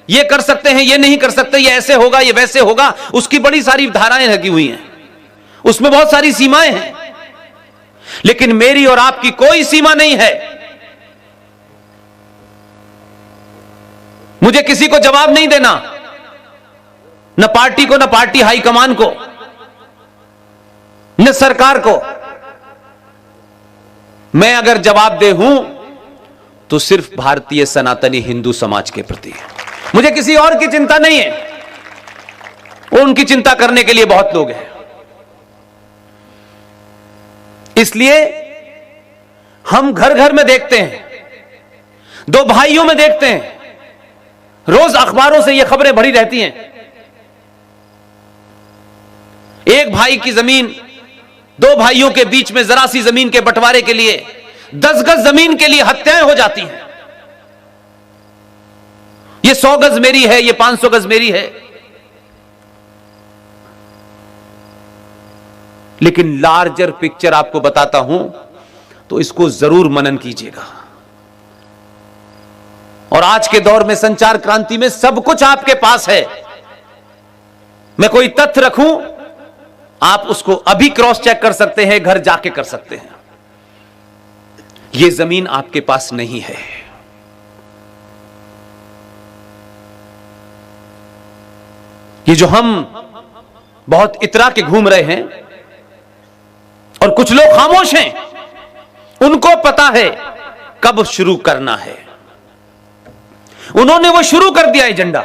ये कर सकते हैं, ये नहीं कर सकते, ये ऐसे होगा, ये वैसे होगा, उसकी बड़ी सारी धाराएं लगी हुई हैं, उसमें बहुत सारी सीमाएं हैं। लेकिन मेरी और आपकी कोई सीमा नहीं है। मुझे किसी को जवाब नहीं देना, न पार्टी को, न पार्टी हाईकमान को, न सरकार को। मैं अगर जवाबदेह हूं तो सिर्फ भारतीय सनातनी हिंदू समाज के प्रति। मुझे किसी और की चिंता नहीं है। उनकी चिंता करने के लिए बहुत लोग हैं। इसलिए हम घर घर में देखते हैं, 2 भाइयों में देखते हैं, रोज अखबारों से ये खबरें भरी रहती हैं। एक भाई की जमीन 2 भाइयों के बीच में जरा सी जमीन के बंटवारे के लिए 10 गज जमीन के लिए हत्याएं हो जाती हैं। ये 100 गज मेरी है, ये 500 गज मेरी है। लेकिन लार्जर पिक्चर आपको बताता हूं तो इसको जरूर मनन कीजिएगा। और आज के दौर में, संचार क्रांति में, सब कुछ आपके पास है। मैं कोई तथ्य रखूं, आप उसको अभी क्रॉस चेक कर सकते हैं, घर जाके कर सकते हैं। यह जमीन आपके पास नहीं है। ये जो हम बहुत इतरा के घूम रहे हैं और कुछ लोग खामोश हैं, उनको पता है कब शुरू करना है। उन्होंने वो शुरू कर दिया एजेंडा,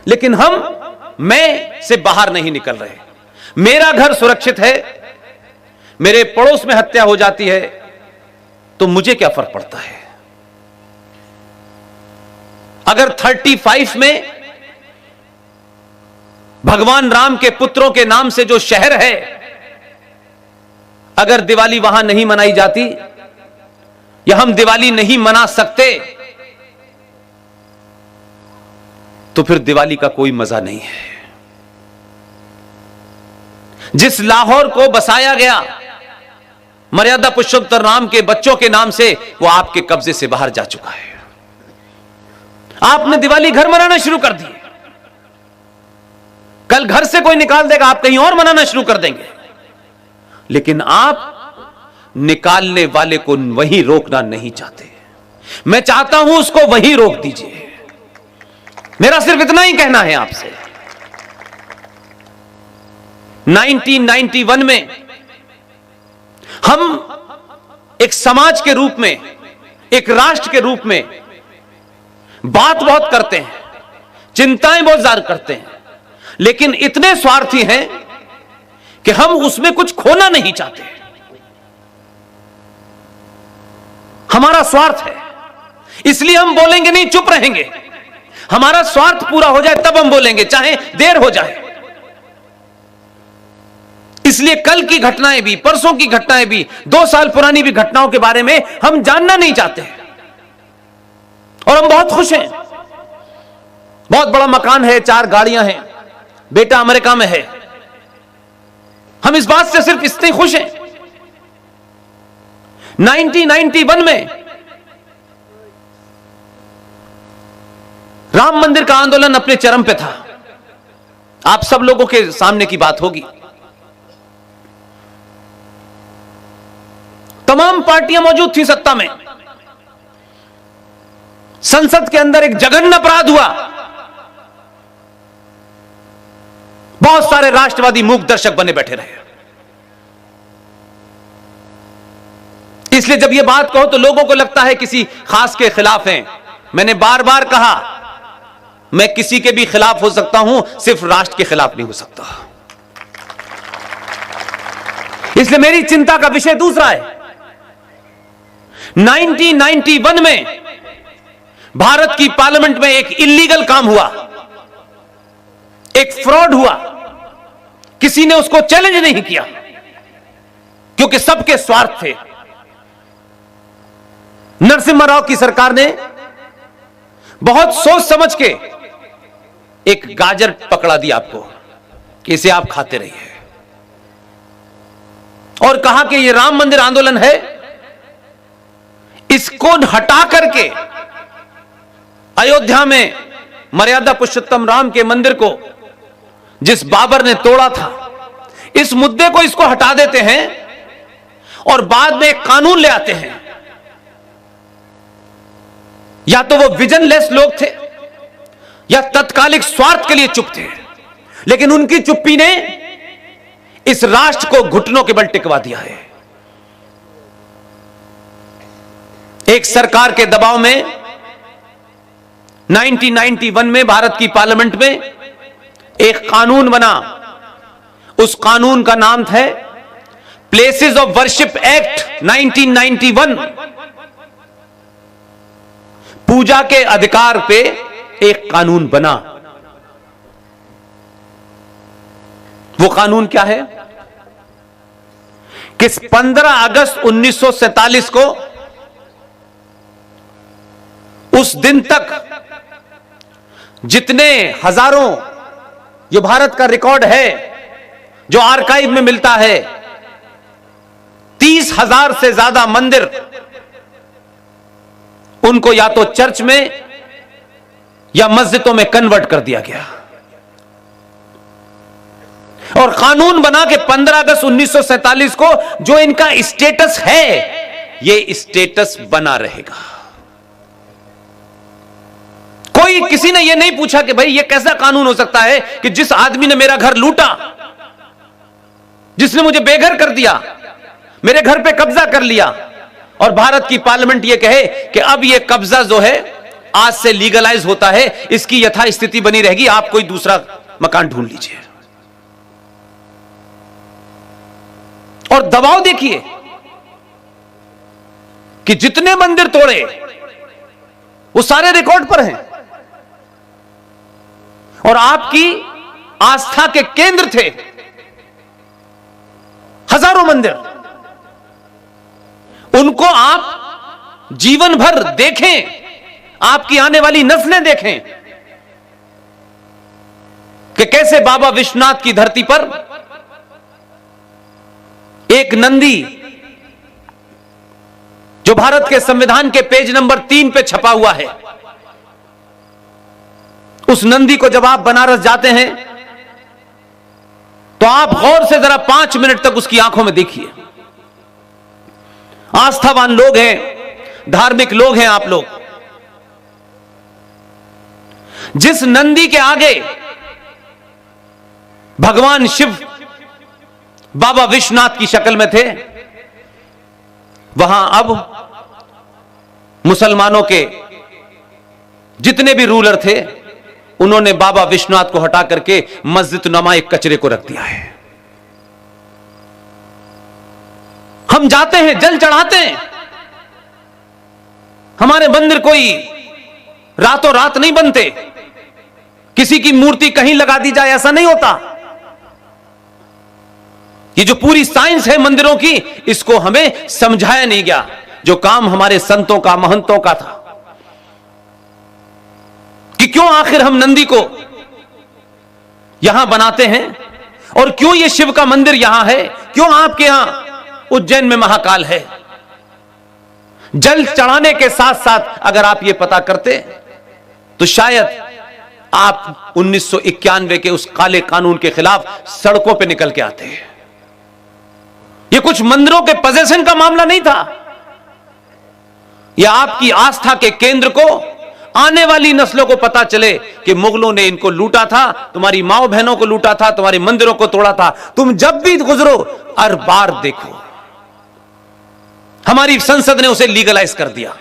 लेकिन हम मैं से बाहर नहीं निकल रहे। मेरा घर सुरक्षित है, मेरे पड़ोस में हत्या हो जाती है तो मुझे क्या फर्क पड़ता है। अगर 35 में भगवान राम के पुत्रों के नाम से जो शहर है, अगर दिवाली वहां नहीं मनाई जाती या हम दिवाली नहीं मना सकते, तो फिर दिवाली का कोई मजा नहीं है। जिस लाहौर को बसाया गया मर्यादा पुरुषोत्तम राम के बच्चों के नाम से, वो आपके कब्जे से बाहर जा चुका है। आपने दिवाली घर मनाना शुरू कर दी, कल घर से कोई निकाल देगा, आप कहीं और मनाना शुरू कर देंगे, लेकिन आप निकालने वाले को वहीं रोकना नहीं चाहते। मैं चाहता हूं उसको वहीं रोक दीजिए। मेरा सिर्फ इतना ही कहना है आपसे। 1991 में हम एक समाज के रूप में, एक राष्ट्र के रूप में बात बहुत करते हैं, चिंताएं बहुत ज्यादा करते हैं, लेकिन इतने स्वार्थी हैं कि हम उसमें कुछ खोना नहीं चाहते। हमारा स्वार्थ है, इसलिए हम बोलेंगे नहीं, चुप रहेंगे। हमारा स्वार्थ पूरा हो जाए तब हम बोलेंगे, चाहे देर हो जाए। इसलिए कल की घटनाएं भी, परसों की घटनाएं भी, 2 साल पुरानी भी घटनाओं के बारे में हम जानना नहीं चाहते। और हम बहुत खुश हैं, बहुत बड़ा मकान है, 4 गाड़ियां हैं, बेटा अमेरिका में है। हम इस बात से सिर्फ इतने खुश हैं। 1991 में राम मंदिर का आंदोलन अपने चरम पे था। आप सब लोगों के सामने की बात होगी। तमाम पार्टियां मौजूद थी सत्ता में। संसद के अंदर एक जघन्य अपराध हुआ। बहुत सारे राष्ट्रवादी मूक दर्शक बने बैठे रहे। इसलिए जब यह बात कहो तो लोगों को लगता है किसी खास के खिलाफ हैं। मैंने बार बार कहा, मैं किसी के भी खिलाफ हो सकता हूं, सिर्फ राष्ट्र के खिलाफ नहीं हो सकता। इसलिए मेरी चिंता का विषय दूसरा है। 1991 में भारत की पार्लियामेंट में एक इल्लीगल काम हुआ, एक फ्रॉड हुआ। किसी ने उसको चैलेंज नहीं किया क्योंकि सबके स्वार्थ थे। नरसिम्हा राव की सरकार ने बहुत सोच समझ के एक गाजर पकड़ा दिया आपको कि इसे आप खाते रहिए, और कहा कि यह राम मंदिर आंदोलन है, इसको हटा करके अयोध्या में मर्यादा पुरुषोत्तम राम के मंदिर को जिस बाबर ने तोड़ा था, इस मुद्दे को इसको हटा देते हैं और बाद में एक कानून ले आते हैं। या तो वो विजनलेस लोग थे या तत्कालिक स्वार्थ के लिए चुप थे, लेकिन उनकी चुप्पी ने इस राष्ट्र को घुटनों के बल टिकवा दिया है। एक सरकार के दबाव में 1991 में भारत की पार्लियामेंट में एक कानून बना। उस कानून का नाम था प्लेसेस ऑफ वर्शिप एक्ट 1991। पूजा के अधिकार पे एक कानून बना। वो कानून क्या है कि 15 अगस्त 1947 को, उस दिन तक जितने हजारों, जो भारत का रिकॉर्ड है, जो आर्काइव में मिलता है, 30,000 से ज्यादा मंदिर, उनको या तो चर्च में या मस्जिदों में कन्वर्ट कर दिया गया। और कानून बना के 15 अगस्त 1947 को जो इनका स्टेटस है, ये स्टेटस बना रहेगा। कोई, किसी ने यह नहीं पूछा कि भाई यह कैसा कानून हो सकता है कि जिस आदमी ने मेरा घर लूटा, जिसने मुझे बेघर कर दिया, मेरे घर पे कब्जा कर लिया, और भारत की पार्लियामेंट यह कहे कि अब यह कब्जा जो है आज से लीगलाइज होता है, इसकी यथास्थिति बनी रहेगी, आप कोई दूसरा मकान ढूंढ लीजिए। और दबाव देखिए कि जितने मंदिर तोड़े वो सारे रिकॉर्ड पर हैं। और आपकी आस्था के केंद्र थे। हजारों मंदिर, उनको आप जीवन भर देखें, आपकी आने वाली नस्लें देखें कि कैसे बाबा विश्वनाथ की धरती पर एक नंदी, जो भारत के संविधान के पेज नंबर 3 पे छपा हुआ है, उस नंदी को जब आप बनारस जाते हैं तो आप गौर से जरा 5 मिनट तक उसकी आंखों में देखिए। आस्थावान लोग हैं, धार्मिक लोग हैं आप लोग। जिस नंदी के आगे भगवान शिव बाबा विश्वनाथ की शक्ल में थे, वहां अब मुसलमानों के जितने भी रूलर थे, उन्होंने बाबा विश्वनाथ को हटा करके मस्जिद नुमा एक कचरे को रख दिया है। हम जाते हैं, जल चढ़ाते हैं, हमारे मंदिर कोई रातों रात नहीं बनते, किसी की मूर्ति कहीं लगा दी जाए ऐसा नहीं होता। ये जो पूरी साइंस है मंदिरों की, इसको हमें समझाया नहीं गया, जो काम हमारे संतों का, महंतों का था, कि क्यों आखिर हम नंदी को यहां बनाते हैं और क्यों ये शिव का मंदिर यहां है, क्यों आपके यहां उज्जैन में महाकाल है। जल चढ़ाने के साथ साथ अगर आप ये पता करते तो शायद आप 1991 के उस काले कानून के खिलाफ सड़कों पे निकल के आते हैं। ये कुछ मंदिरों के पोजेशन का मामला नहीं था, यह आपकी आस्था के केंद्र को आने वाली नस्लों को पता चले कि मुगलों ने इनको लूटा था, तुम्हारी माओ बहनों को लूटा था, तुम्हारे मंदिरों को तोड़ा था। तुम जब भी गुजरो हर बार देखो, हमारी संसद ने उसे लीगलाइज कर दिया।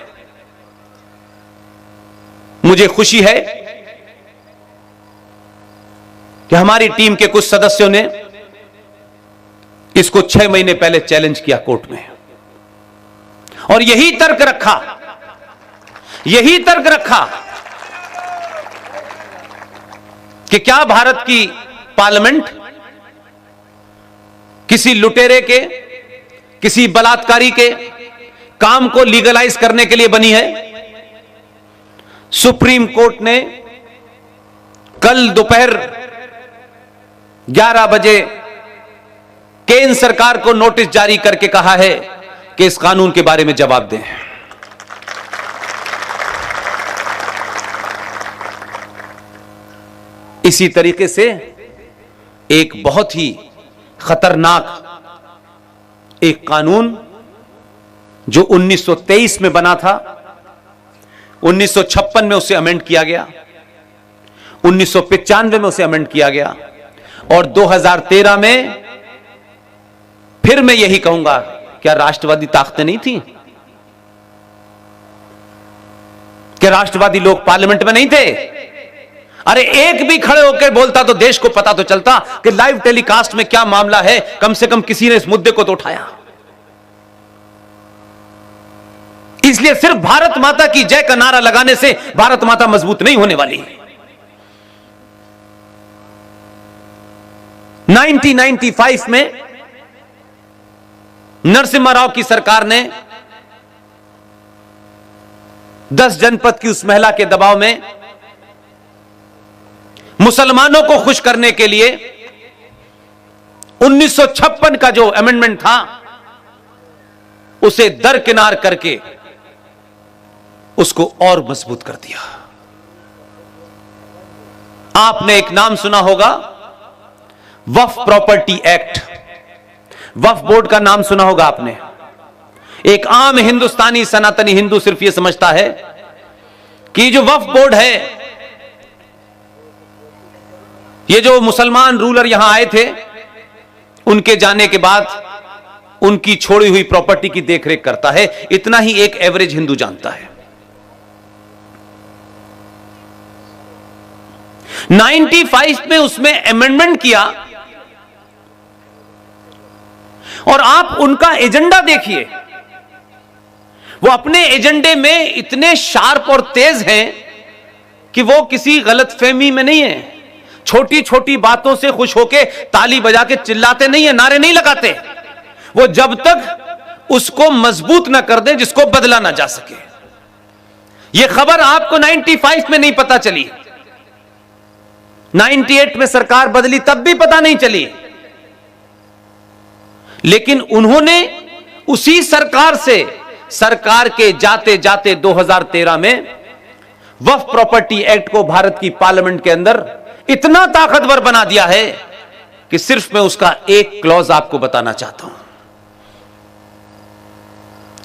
मुझे खुशी है कि हमारी टीम के कुछ सदस्यों ने इसको 6 महीने पहले चैलेंज किया कोर्ट में, और यही तर्क रखा कि क्या भारत की पार्लियामेंट किसी लुटेरे के, किसी बलात्कारी के काम को लीगलाइज करने के लिए बनी है। सुप्रीम कोर्ट ने कल दोपहर 11 बजे केंद्र सरकार को नोटिस जारी करके कहा है कि इस कानून के बारे में जवाब दें। इसी तरीके से एक बहुत ही खतरनाक एक कानून जो 1923 में बना था, 1956 में उसे अमेंड किया गया, 1995 में उसे अमेंड किया गया, और 2013 में फिर मैं यही कहूंगा, क्या राष्ट्रवादी ताकतें नहीं थी? क्या राष्ट्रवादी लोग पार्लियामेंट में नहीं थे? अरे एक भी खड़े होकर बोलता तो देश को पता तो चलता कि लाइव टेलीकास्ट में क्या मामला है, कम से कम किसी ने इस मुद्दे को तो उठाया। इसलिए सिर्फ भारत माता की जय का नारा लगाने से भारत माता मजबूत नहीं होने वाली। 1995 में नरसिम्हा राव की सरकार ने 10 जनपद की उस महिला के दबाव में मुसलमानों को खुश करने के लिए 1956 का जो अमेंडमेंट था उसे दरकिनार करके उसको और मजबूत कर दिया। आपने एक नाम सुना होगा, वक्फ प्रॉपर्टी एक्ट। वक्फ बोर्ड का नाम सुना होगा आपने। एक आम हिंदुस्तानी सनातनी हिंदू सिर्फ यह समझता है कि जो वक्फ बोर्ड है, ये जो मुसलमान रूलर यहां आए थे, उनके जाने के बाद उनकी छोड़ी हुई प्रॉपर्टी की देखरेख करता है। इतना ही एक एवरेज हिंदू जानता है। 95 में उसमें अमेंडमेंट किया, और आप उनका एजेंडा देखिए। वो अपने एजेंडे में इतने शार्प और तेज हैं कि वो किसी गलतफहमी में नहीं है। छोटी छोटी बातों से खुश होके ताली बजा के चिल्लाते नहीं है, नारे नहीं लगाते। वो जब तक उसको मजबूत ना कर दे जिसको बदला ना जा सके। ये खबर आपको 95 में नहीं पता चली, 98 में सरकार बदली तब भी पता नहीं चली, लेकिन उन्होंने उसी सरकार से, सरकार के जाते जाते 2013 में वक्फ प्रॉपर्टी एक्ट को भारत की पार्लियामेंट के अंदर इतना ताकतवर बना दिया है कि सिर्फ मैं उसका एक क्लॉज आपको बताना चाहता हूं।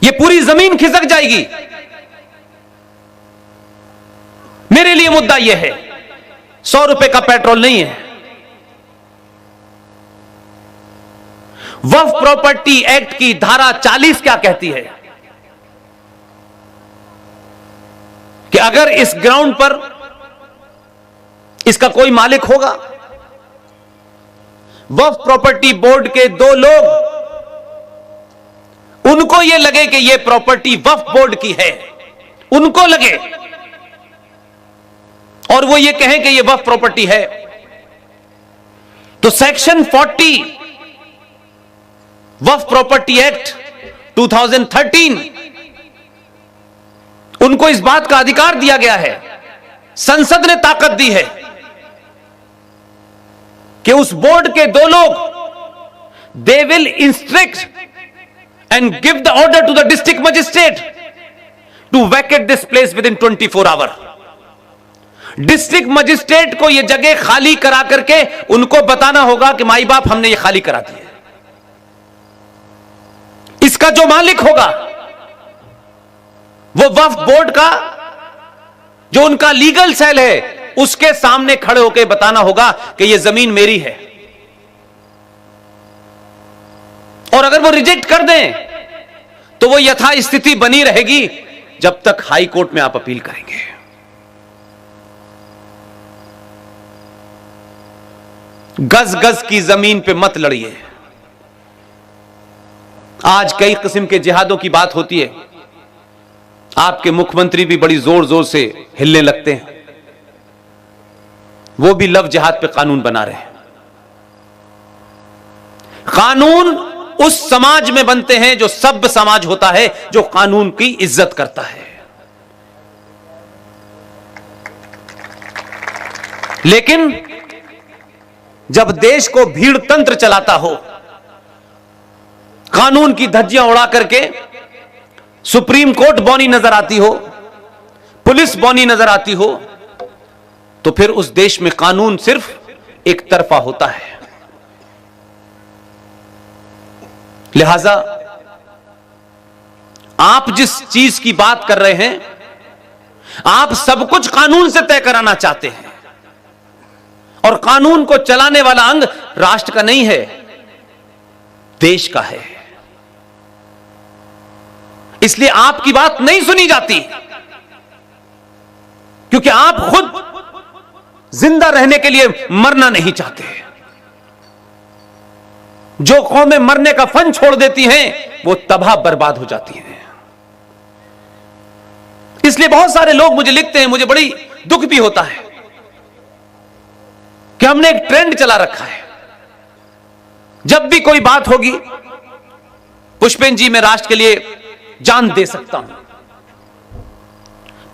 यह पूरी जमीन खिसक जाएगी। मेरे लिए मुद्दा यह है, 100 रुपए का पेट्रोल नहीं है। वक्फ प्रॉपर्टी एक्ट की धारा 40 क्या कहती है कि अगर इस ग्राउंड पर इसका कोई मालिक होगा, वक्फ प्रॉपर्टी बोर्ड के 2 लोग, उनको यह लगे कि यह प्रॉपर्टी वक्फ बोर्ड की है, उनको लगे और वो ये कहें कि यह वक्फ प्रॉपर्टी है, तो सेक्शन 40 वक्फ प्रॉपर्टी एक्ट 2013 उनको इस बात का अधिकार दिया गया है, संसद ने ताकत दी है कि उस बोर्ड के 2 लोग, they will instruct and give the order to the district magistrate to vacate this place within 24 hour. District magistrate को यह जगह खाली करा करके उनको बताना होगा कि माई बाप हमने यह खाली करा दी है। इसका जो मालिक होगा वो वक्फ बोर्ड का जो उनका लीगल सेल है उसके सामने खड़े होकर बताना होगा कि यह जमीन मेरी है। और अगर वो रिजेक्ट कर दें तो वो यथास्थिति बनी रहेगी जब तक हाई कोर्ट में आप अपील करेंगे। गज गज की जमीन पे मत लड़िए। आज कई किस्म के जिहादों की बात होती है, आपके मुख्यमंत्री भी बड़ी जोर जोर से हिलने लगते हैं, वो भी लव जिहाद पे कानून बना रहे हैं। कानून उस समाज में बनते हैं जो सभ्य समाज होता है, जो कानून की इज्जत करता है। लेकिन जब देश को भीड़ तंत्र चलाता हो, कानून की धज्जियां उड़ा करके सुप्रीम कोर्ट बौनी नजर आती हो, पुलिस बौनी नजर आती हो, तो फिर उस देश में कानून सिर्फ एक तरफा होता है। लिहाजा आप जिस चीज की बात कर रहे हैं, आप सब कुछ कानून से तय कराना चाहते हैं, और कानून को चलाने वाला अंग राष्ट्र का नहीं है, देश का है। इसलिए आपकी बात नहीं सुनी जाती, क्योंकि आप खुद जिंदा रहने के लिए मरना नहीं चाहते। जो कौमें मरने का फन छोड़ देती हैं वो तबाह बर्बाद हो जाती हैं। इसलिए बहुत सारे लोग मुझे लिखते हैं, मुझे बड़ी दुख भी होता है कि हमने एक ट्रेंड चला रखा है, जब भी कोई बात होगी पुष्पेंद्र जी मैं राष्ट्र के लिए जान दे सकता हूं,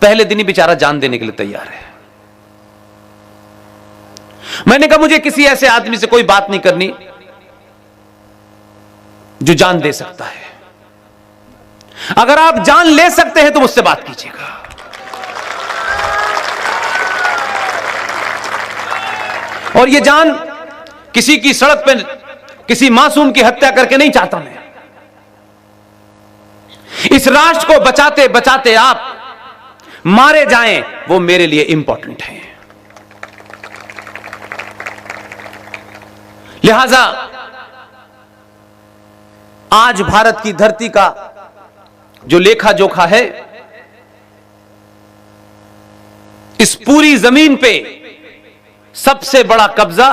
पहले दिन ही बेचारा जान देने के लिए तैयार है। मैंने कहा मुझे किसी ऐसे आदमी से कोई बात नहीं करनी जो जान दे सकता है। अगर आप जान ले सकते हैं तो मुझसे बात कीजिएगा। और यह जान किसी की सड़क पर किसी मासूम की हत्या करके नहीं चाहता मैं। इस राष्ट्र को बचाते बचाते आप मारे जाएं, वो मेरे लिए इंपॉर्टेंट है। लिहाजा आज भारत की धरती का जो लेखा जोखा है, इस पूरी जमीन पे सबसे बड़ा कब्जा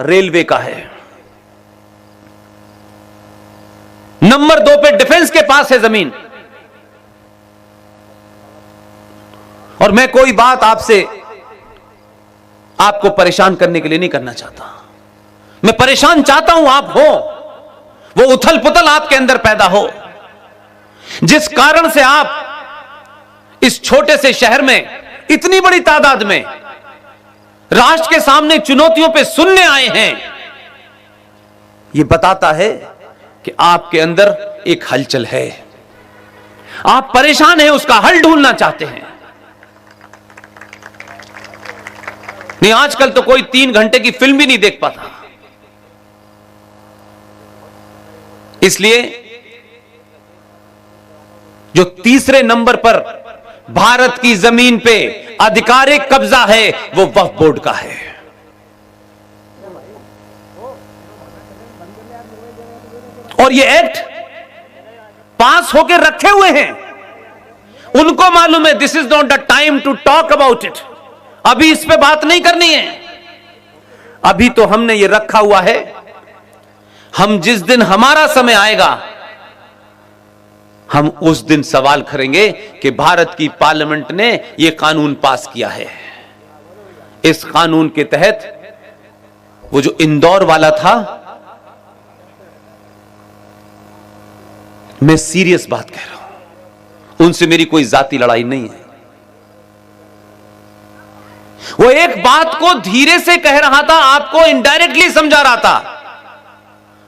रेलवे का है। नंबर 2 पे डिफेंस के पास है जमीन। और मैं कोई बात आपसे आपको परेशान करने के लिए नहीं करना चाहता। मैं परेशान चाहता हूं आप हो, वो उथल पुथल आपके अंदर पैदा हो जिस कारण से आप इस छोटे से शहर में इतनी बड़ी तादाद में राष्ट्र के सामने चुनौतियों पे सुनने आए हैं। यह बताता है कि आपके अंदर एक हलचल है, आप परेशान हैं, उसका हल ढूंढना चाहते हैं। नहीं, आजकल तो कोई 3 घंटे की फिल्म भी नहीं देख पाता। इसलिए जो तीसरे नंबर पर भारत की जमीन पे आधिकारिक कब्जा है वो वक्फ बोर्ड का है। और ये एक्ट पास होकर रखे हुए हैं, उनको मालूम है this is not the time to talk about it. अभी इस पे बात नहीं करनी है। अभी तो हमने ये रखा हुआ है, हम जिस दिन हमारा समय आएगा हम उस दिन सवाल करेंगे कि भारत की पार्लियामेंट ने यह कानून पास किया है। इस कानून के तहत वो जो इंदौर वाला था, मैं सीरियस बात कह रहा हूं, उनसे मेरी कोई जाती लड़ाई नहीं है। वो एक बात को धीरे से कह रहा था, आपको इनडायरेक्टली समझा रहा था,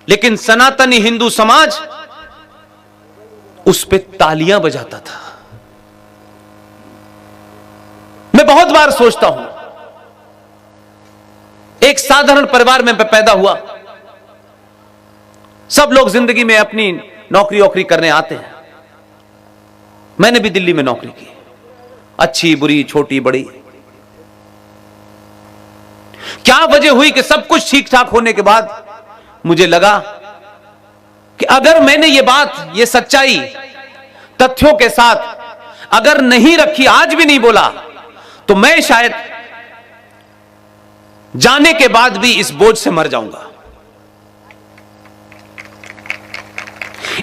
लेकिन सनातनी हिंदू समाज उस पे तालियां बजाता था। मैं बहुत बार सोचता हूं, एक साधारण परिवार में पैदा हुआ, सब लोग जिंदगी में अपनी नौकरी वोकरी करने आते हैं। मैंने भी दिल्ली में नौकरी की, अच्छी बुरी छोटी बड़ी। क्या वजह हुई कि सब कुछ ठीक ठाक होने के बाद मुझे लगा कि अगर मैंने ये बात, ये सच्चाई तथ्यों के साथ अगर नहीं रखी, आज भी नहीं बोला, तो मैं शायद जाने के बाद भी इस बोझ से मर जाऊंगा।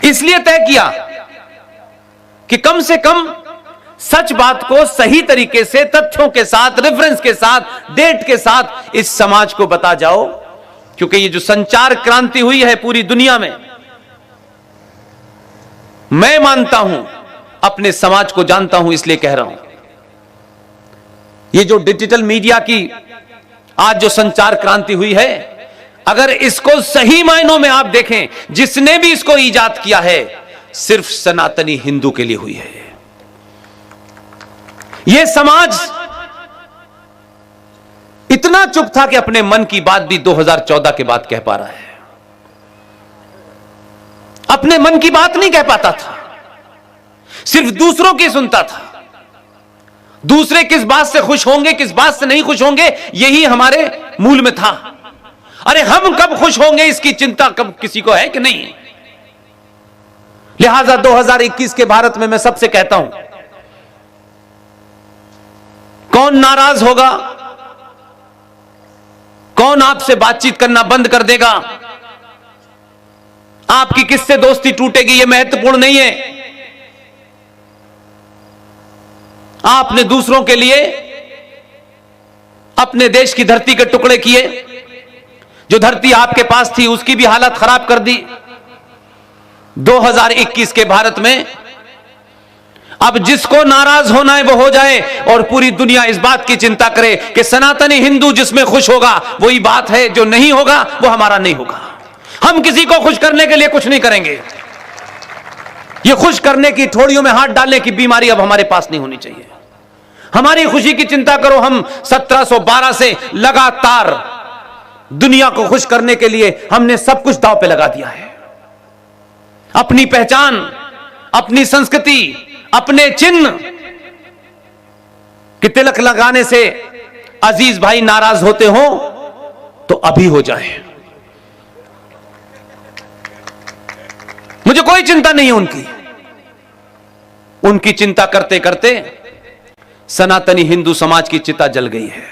इसलिए तय किया कि कम से कम सच बात को सही तरीके से तथ्यों के साथ, रेफरेंस के साथ, डेट के साथ इस समाज को बता जाओ, क्योंकि ये जो संचार क्रांति हुई है पूरी दुनिया में, मैं मानता हूं, अपने समाज को जानता हूं, इसलिए कह रहा हूं, ये जो डिजिटल मीडिया की आज जो संचार क्रांति हुई है, अगर इसको सही मायनों में आप देखें, जिसने भी इसको ईजाद किया है सिर्फ सनातनी हिंदू के लिए हुई है। यह समाज इतना चुप था कि अपने मन की बात भी 2014 के बाद कह पा रहा है। अपने मन की बात नहीं कह पाता था, सिर्फ दूसरों की सुनता था। दूसरे किस बात से खुश होंगे, किस बात से नहीं खुश होंगे, यही हमारे मूल में था। अरे हम कब खुश होंगे इसकी चिंता कब किसी को है कि नहीं। लिहाजा 2021 के भारत में मैं सबसे कहता हूं, कौन नाराज होगा, कौन आपसे बातचीत करना बंद कर देगा, आपकी किससे दोस्ती टूटेगी, यह महत्वपूर्ण नहीं है। आपने दूसरों के लिए अपने देश की धरती के टुकड़े किए, जो धरती आपके पास थी उसकी भी हालत खराब कर दी। 2021 के भारत में अब जिसको नाराज होना है वो हो जाए, और पूरी दुनिया इस बात की चिंता करे कि सनातनी हिंदू जिसमें खुश होगा वही बात है, जो नहीं होगा वो हमारा नहीं होगा। हम किसी को खुश करने के लिए कुछ नहीं करेंगे। ये खुश करने की, ठोड़ियों में हाथ डालने की बीमारी अब हमारे पास नहीं होनी चाहिए। हमारी खुशी की चिंता करो। हम 1712 से लगातार दुनिया को खुश करने के लिए हमने सब कुछ दांव पे लगा दिया है। अपनी पहचान, अपनी संस्कृति, अपने चिन्ह कि तिलक लगाने से अजीज भाई नाराज होते हो तो अभी हो जाए। मुझे कोई चिंता नहीं है उनकी। उनकी चिंता करते करते सनातनी हिंदू समाज की चिता जल गई है।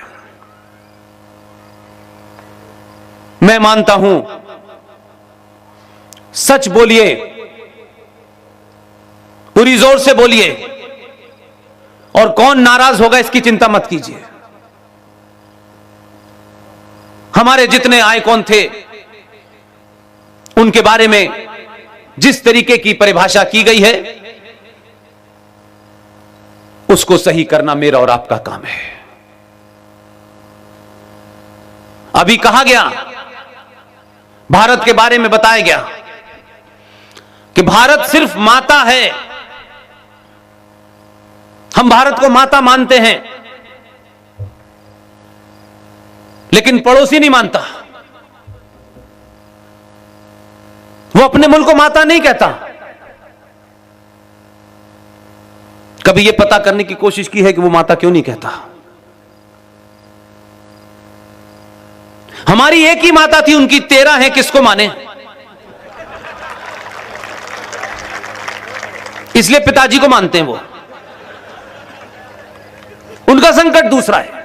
मैं मानता हूं, सच बोलिए, पूरी जोर से बोलिए, और कौन नाराज होगा इसकी चिंता मत कीजिए। हमारे जितने आइकॉन थे उनके बारे में जिस तरीके की परिभाषा की गई है उसको सही करना मेरा और आपका काम है। अभी कहा गया, भारत के बारे में बताया गया कि भारत सिर्फ माता है, हम भारत को माता मानते हैं, लेकिन पड़ोसी नहीं मानता। वो अपने मुल्क को माता नहीं कहता। कभी यह पता करने की कोशिश की है कि वो माता क्यों नहीं कहता? हमारी एक ही माता थी, उनकी 13 है, किसको माने? इसलिए पिताजी को मानते हैं वो, उनका संकट दूसरा है,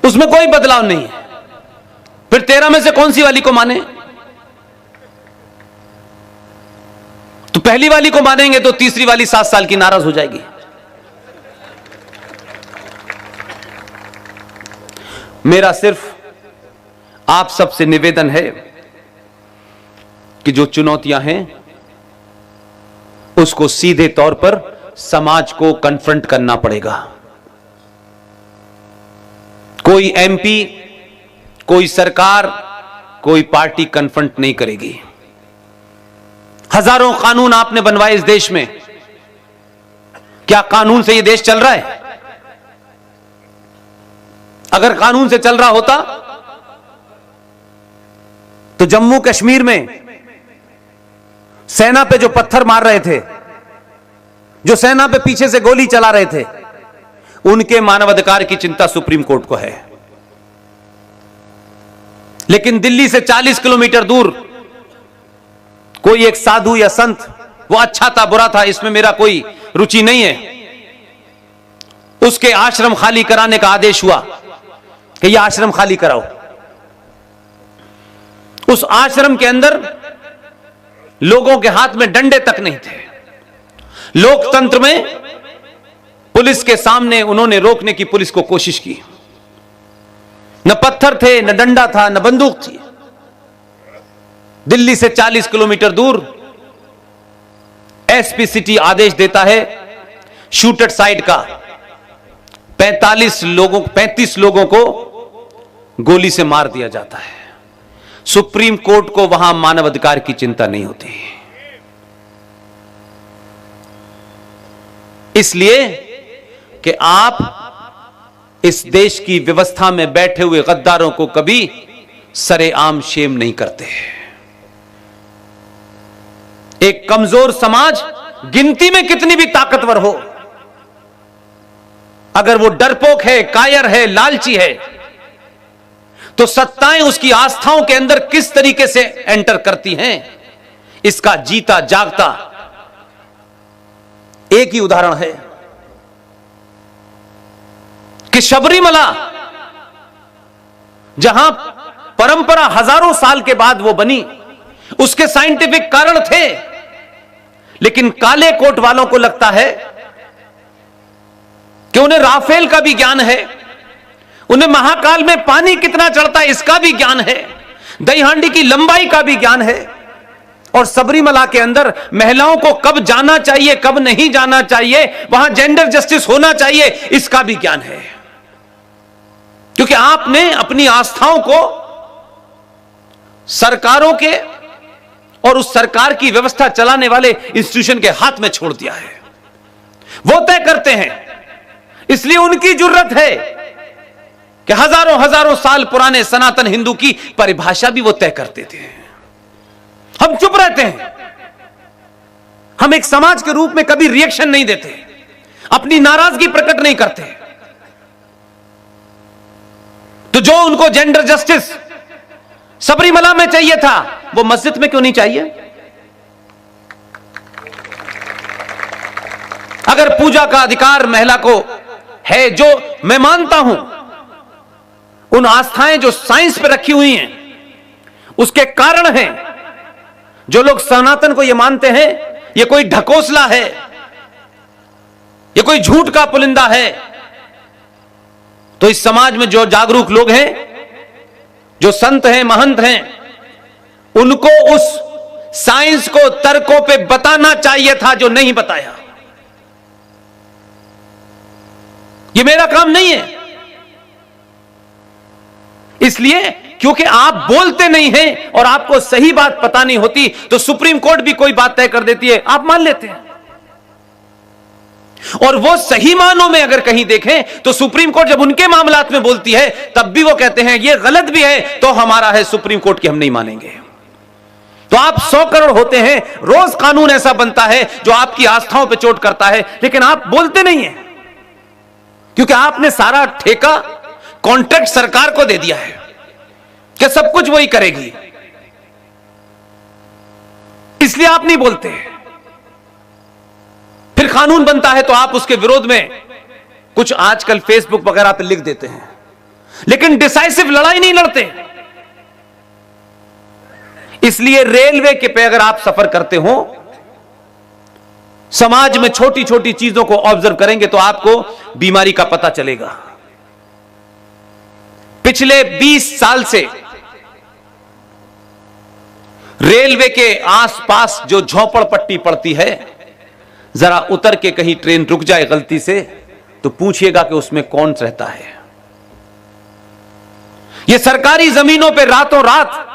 उसमें कोई बदलाव नहीं है। फिर 13 में से कौन सी वाली को माने? तो पहली वाली को मानेंगे तो तीसरी वाली 7 साल की नाराज हो जाएगी। मेरा सिर्फ आप सबसे निवेदन है कि जो चुनौतियां हैं उसको सीधे तौर पर समाज को कन्फ्रंट करना पड़ेगा। कोई एमपी, कोई सरकार, कोई पार्टी कन्फ्रंट नहीं करेगी। हजारों कानून आपने बनवाए इस देश में, क्या कानून से यह देश चल रहा है? अगर कानून से चल रहा होता तो जम्मू कश्मीर में सेना पे जो पत्थर मार रहे थे, जो सेना पे पीछे से गोली चला रहे थे, उनके मानवाधिकार की चिंता सुप्रीम कोर्ट को है। लेकिन दिल्ली से 40 किलोमीटर दूर कोई एक साधु या संत, वो अच्छा था बुरा था इसमें मेरा कोई रुचि नहीं है, उसके आश्रम खाली कराने का आदेश हुआ कि यह आश्रम खाली कराओ। उस आश्रम के अंदर लोगों के हाथ में डंडे तक नहीं थे। लोकतंत्र में पुलिस के सामने उन्होंने रोकने की पुलिस को कोशिश की, न पत्थर थे, न डंडा था, न बंदूक थी। दिल्ली से 40 किलोमीटर दूर एसपी सिटी आदेश देता है शूट साइड का, 35 लोगों को गोली से मार दिया जाता है। सुप्रीम कोर्ट को वहां मानवाधिकार की चिंता नहीं होती, इसलिए कि आप इस देश की व्यवस्था में बैठे हुए गद्दारों को कभी सरेआम शेम नहीं करते। एक कमजोर समाज गिनती में कितनी भी ताकतवर हो, अगर वो डरपोक है, कायर है, लालची है, तो सत्ताएं उसकी आस्थाओं के अंदर किस तरीके से एंटर करती हैं, इसका जीता जागता एक ही उदाहरण है कि शबरीमला, जहां परंपरा हजारों साल के बाद वो बनी, उसके साइंटिफिक कारण थे, लेकिन काले कोट वालों को लगता है कि उन्हें राफेल का भी ज्ञान है, उन्हें महाकाल में पानी कितना चढ़ता है इसका भी ज्ञान है, दही हांडी की लंबाई का भी ज्ञान है, और सबरीमला के अंदर महिलाओं को कब जाना चाहिए, कब नहीं जाना चाहिए, वहां जेंडर जस्टिस होना चाहिए, इसका भी ज्ञान है। क्योंकि आपने अपनी आस्थाओं को सरकारों के और उस सरकार की व्यवस्था चलाने वाले इंस्टीट्यूशन के हाथ में छोड़ दिया है। वो तय करते हैं, इसलिए उनकी जरूरत है कि हजारों साल पुराने सनातन हिंदू की परिभाषा भी वो तय करते थे। हम चुप रहते हैं, हम एक समाज के रूप में कभी रिएक्शन नहीं देते, अपनी नाराजगी प्रकट नहीं करते। तो जो उनको जेंडर जस्टिस सबरीमला में चाहिए था, वो मस्जिद में क्यों नहीं चाहिए? अगर पूजा का अधिकार महिला को है, जो मैं मानता हूं, उन आस्थाएं जो साइंस पे रखी हुई हैं उसके कारण हैं। जो लोग सनातन को ये मानते हैं ये कोई ढकोसला है, ये कोई झूठ का पुलिंदा है, तो इस समाज में जो जागरूक लोग हैं, जो संत हैं, महंत हैं, उनको उस साइंस को तर्कों पे बताना चाहिए था जो नहीं बताया। ये मेरा काम नहीं है, इसलिए क्योंकि आप बोलते नहीं हैं और आपको सही बात पता नहीं होती, तो सुप्रीम कोर्ट भी कोई बात तय कर देती है, आप मान लेते हैं। और वो सही मानों में अगर कहीं देखें तो सुप्रीम कोर्ट जब उनके मामलात में बोलती है तब भी वो कहते हैं ये गलत भी है तो हमारा है सुप्रीम कोर्ट की, हम नहीं मानेंगे। तो आप 100 करोड़ होते हैं, रोज कानून ऐसा बनता है जो आपकी आस्थाओं पे चोट करता है, लेकिन आप बोलते नहीं हैं क्योंकि आपने सारा ठेका, कॉन्ट्रैक्ट सरकार को दे दिया है कि सब कुछ वही करेगी, इसलिए आप नहीं बोलते। फिर कानून बनता है तो आप उसके विरोध में कुछ आजकल फेसबुक वगैरह पे लिख देते हैं, लेकिन डिसाइसिव लड़ाई नहीं लड़ते। इसलिए रेलवे के पे अगर आप सफर करते हो, समाज में छोटी छोटी चीजों को ऑब्जर्व करेंगे तो आपको बीमारी का पता चलेगा। पिछले 20 साल से रेलवे के आसपास जो झोपड़पट्टी पड़ती है, जरा उतर के कहीं ट्रेन रुक जाए गलती से तो पूछिएगा कि उसमें कौन रहता है। ये सरकारी जमीनों पे रातों रात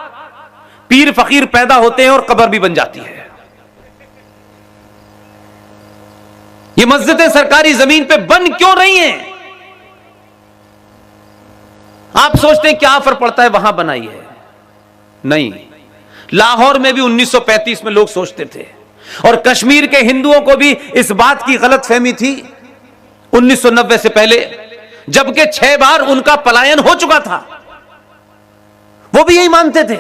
पीर फकीर पैदा होते हैं और कब्र भी बन जाती है। ये मस्जिदें सरकारी जमीन पे बन क्यों रही हैं? आप सोचते हैं क्या फर्क पड़ता है, वहां बनाई है? नहीं, लाहौर में भी 1935 में लोग सोचते थे, और कश्मीर के हिंदुओं को भी इस बात की गलतफहमी थी 1990 से पहले, जबकि 6 बार उनका पलायन हो चुका था। वो भी यही मानते थे,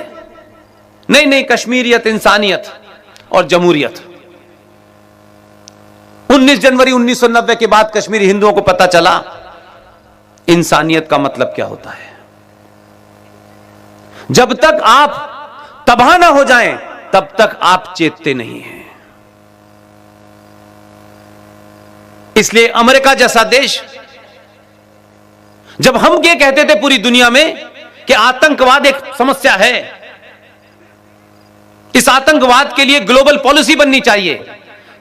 नहीं नहीं, कश्मीरियत, इंसानियत और जमहूरियत। 19 जनवरी 1990 के बाद कश्मीरी हिंदुओं को पता चला इंसानियत का मतलब क्या होता है। जब तक आप तबाह ना हो जाएं तब तक आप चेतते नहीं हैं। इसलिए अमेरिका जैसा देश, जब हम ये कहते थे पूरी दुनिया में कि आतंकवाद एक समस्या है, इस आतंकवाद के लिए ग्लोबल पॉलिसी बननी चाहिए,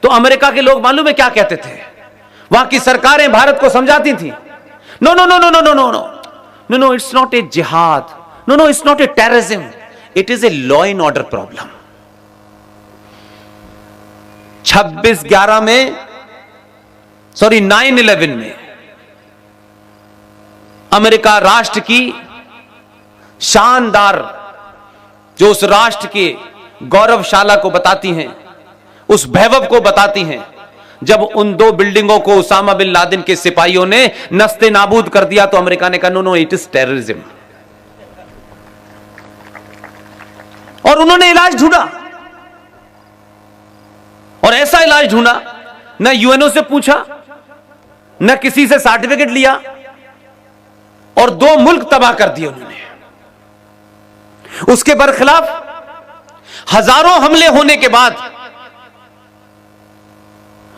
तो अमेरिका के लोग मालूम है क्या कहते थे? वहां की सरकारें भारत को समझाती थी, no no no no no no no no no no, it's not a jihad, no no, it's not a terrorism, it is a law and order problem. 9/11 में अमेरिका राष्ट्र की शानदार, जो उस राष्ट्र के गौरवशाला को बताती हैं, उस वैभव को बताती हैं, जब उन 2 बिल्डिंगों को उसामा बिन लादेन के सिपाहियों ने नस्ते नाबूद कर दिया तो अमेरिका ने कहा no no, it is terrorism. और उन्होंने इलाज ढूंढा, और ऐसा इलाज ढूंढा, न यूएनओ से पूछा, न किसी से सर्टिफिकेट लिया, और 2 मुल्क तबाह कर दिए उन्होंने। उसके बरखिलाफ हजारों हमले होने के बाद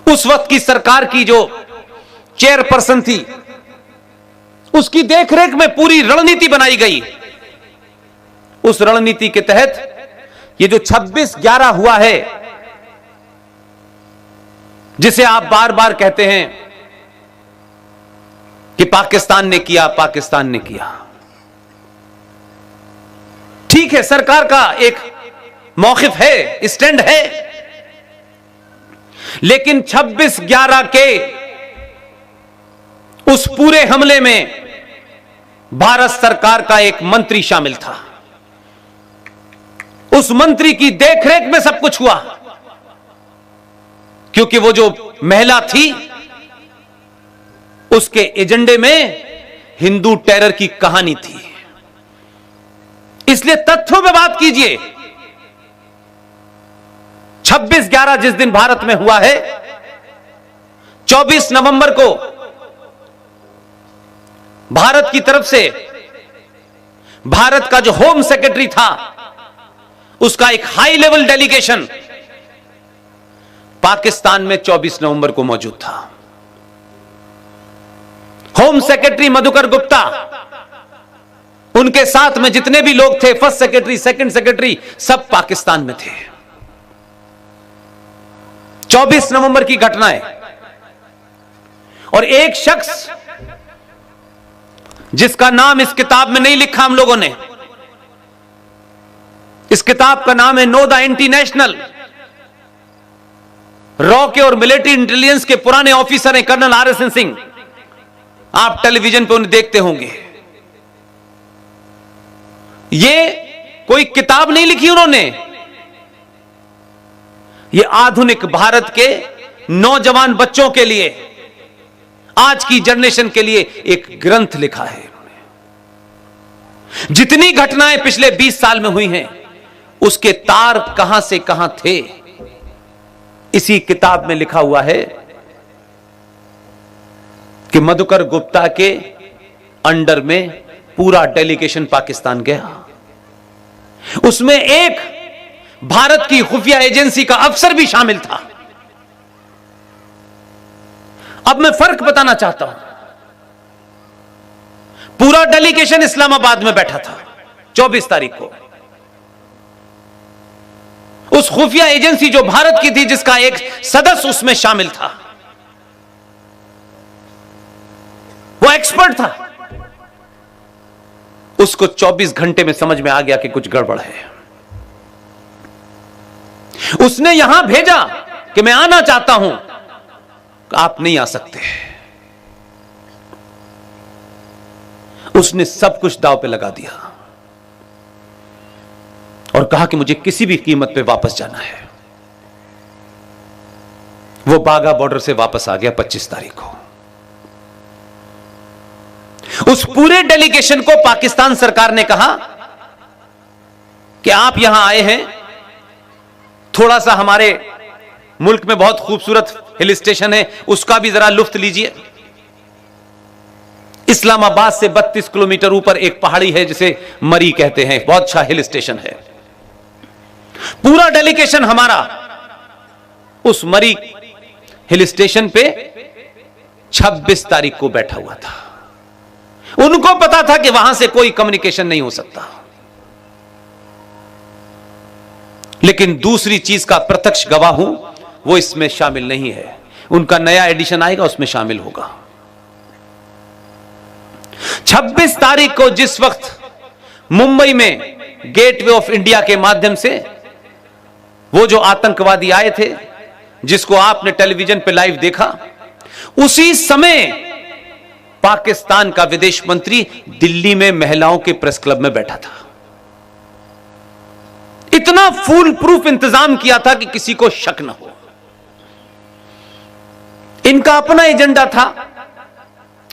उस वक्त की सरकार की जो चेयरपर्सन थी, उसकी देखरेख में पूरी रणनीति बनाई गई। उस रणनीति के तहत ये जो 26/11 हुआ है, जिसे आप बार बार कहते हैं कि पाकिस्तान ने किया, पाकिस्तान ने किया, ठीक है, सरकार का एक मौकिफ है, स्टैंड है, लेकिन 26/11 के उस पूरे हमले में भारत सरकार का एक मंत्री शामिल था। उस मंत्री की देखरेख में सब कुछ हुआ, क्योंकि वो जो महिला थी उसके एजेंडे में हिंदू टेरर की कहानी थी। इसलिए तथ्यों पे बात कीजिए। 26/11 जिस दिन भारत में हुआ है, 24 नवंबर को भारत की तरफ से भारत का जो होम सेक्रेटरी था, उसका एक हाई लेवल डेलीगेशन पाकिस्तान में 24 नवंबर को मौजूद था। Home home secretary Madhukar Gupta, उनके साथ में जितने भी लोग थे, फर्स्ट सेक्रेटरी, सेकंड सेक्रेटरी, सब पाकिस्तान में थे। 24 नवंबर की घटना है। और एक शख्स जिसका नाम इस किताब में नहीं लिखा हम लोगों ने, इस किताब का नाम है नो द इंटरनेशनल, रॉ के और मिलिट्री इंटेलिजेंस के पुराने ऑफिसर हैं कर्नल RSN सिंह। आप टेलीविजन पे उन्हें देखते होंगे। ये कोई किताब नहीं लिखी उन्होंने, ये आधुनिक भारत के नौजवान बच्चों के लिए, आज की जनरेशन के लिए एक ग्रंथ लिखा है। जितनी घटनाएं पिछले 20 साल में हुई हैं, उसके तार कहां से कहां थे, इसी किताब में लिखा हुआ है कि मधुकर गुप्ता के अंडर में पूरा डेलीगेशन पाकिस्तान गया। उसमें एक भारत की खुफिया एजेंसी का अफसर भी शामिल था। अब मैं फर्क बताना चाहता हूं। पूरा डेलीगेशन इस्लामाबाद में बैठा था 24 तारीख को। उस खुफिया एजेंसी जो भारत की थी, जिसका एक सदस्य उसमें शामिल था, वो एक्सपर्ट था। उसको 24 घंटे में समझ में आ गया कि कुछ गड़बड़ है। उसने यहां भेजा कि मैं आना चाहता हूं, आप नहीं आ सकते। उसने सब कुछ दांव पे लगा दिया और कहा कि मुझे किसी भी कीमत पे वापस जाना है। वो बाघा बॉर्डर से वापस आ गया 25 तारीख को। उस पूरे डेलीगेशन को पाकिस्तान सरकार ने कहा कि आप यहां आए हैं, थोड़ा सा हमारे मुल्क में बहुत खूबसूरत हिल स्टेशन है, उसका भी जरा लुत्फ लीजिए। इस्लामाबाद से 32 किलोमीटर ऊपर एक पहाड़ी है जिसे मरी कहते हैं, बहुत अच्छा हिल स्टेशन है। पूरा डेलीगेशन हमारा उस मरी हिल स्टेशन पे 26 तारीख को बैठा हुआ था। उनको पता था कि वहां से कोई कम्युनिकेशन नहीं हो सकता, लेकिन दूसरी चीज का प्रत्यक्ष गवाह हूं, वो इसमें शामिल नहीं है। उनका नया एडिशन आएगा, उसमें शामिल होगा। 26 तारीख को जिस वक्त मुंबई में गेटवे ऑफ इंडिया के माध्यम से वो जो आतंकवादी आए थे, जिसको आपने टेलीविजन पे लाइव देखा, उसी समय पाकिस्तान का विदेश मंत्री दिल्ली में महिलाओं के प्रेस क्लब में बैठा था। इतना फुल प्रूफ इंतजाम किया था कि किसी को शक न हो। इनका अपना एजेंडा था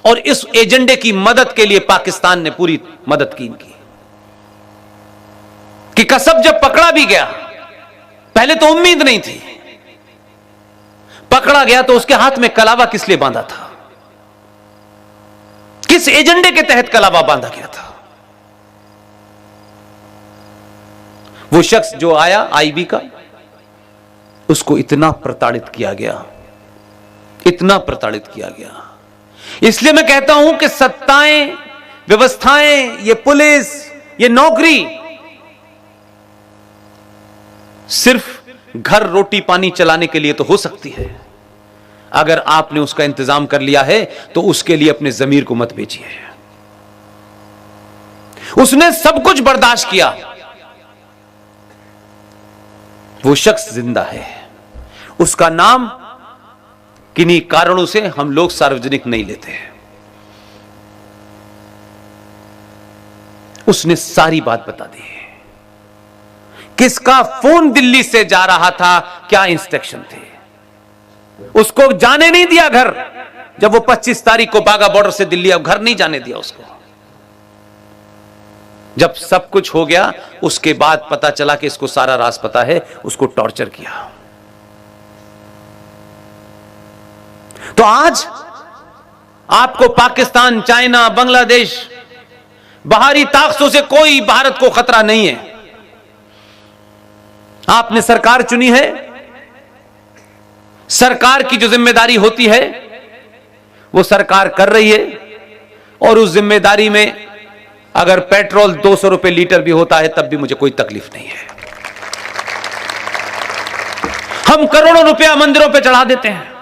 और इस एजेंडे की मदद के लिए पाकिस्तान ने पूरी मदद की इनकी। कि कसब जब पकड़ा भी गया, पहले तो उम्मीद नहीं थी, पकड़ा गया तो उसके हाथ में कलावा किस लिए बांधा था, किस एजेंडे के तहत कलावा बांधा गया था। वो शख्स जो आया आईबी का, उसको इतना प्रताड़ित किया गया, इतना प्रताड़ित किया गया। इसलिए मैं कहता हूं कि सत्ताएं, व्यवस्थाएं, ये पुलिस, ये नौकरी सिर्फ घर रोटी पानी चलाने के लिए तो हो सकती है। अगर आपने उसका इंतजाम कर लिया है तो उसके लिए अपने जमीर को मत बेचिए। उसने सब कुछ बर्दाश्त किया। वो शख्स जिंदा है, उसका नाम किन्हीं कारणों से हम लोग सार्वजनिक नहीं लेते। उसने सारी बात बता दी, किसका फोन दिल्ली से जा रहा था, क्या इंस्ट्रक्शन थे। उसको जाने नहीं दिया घर, जब वो 25 तारीख को बाघा बॉर्डर से दिल्ली, अब घर नहीं जाने दिया उसको। जब सब कुछ हो गया, उसके बाद पता चला कि इसको सारा राज पता है, उसको टॉर्चर किया। तो आज आपको पाकिस्तान, चाइना, बांग्लादेश, बाहरी ताकतों से कोई भारत को खतरा नहीं है। आपने सरकार चुनी है, सरकार की जो जिम्मेदारी होती है वो सरकार कर रही है। और उस जिम्मेदारी में अगर पेट्रोल 200 रुपए लीटर भी होता है तब भी मुझे कोई तकलीफ नहीं है। हम करोड़ों रुपया मंदिरों पे चढ़ा देते हैं,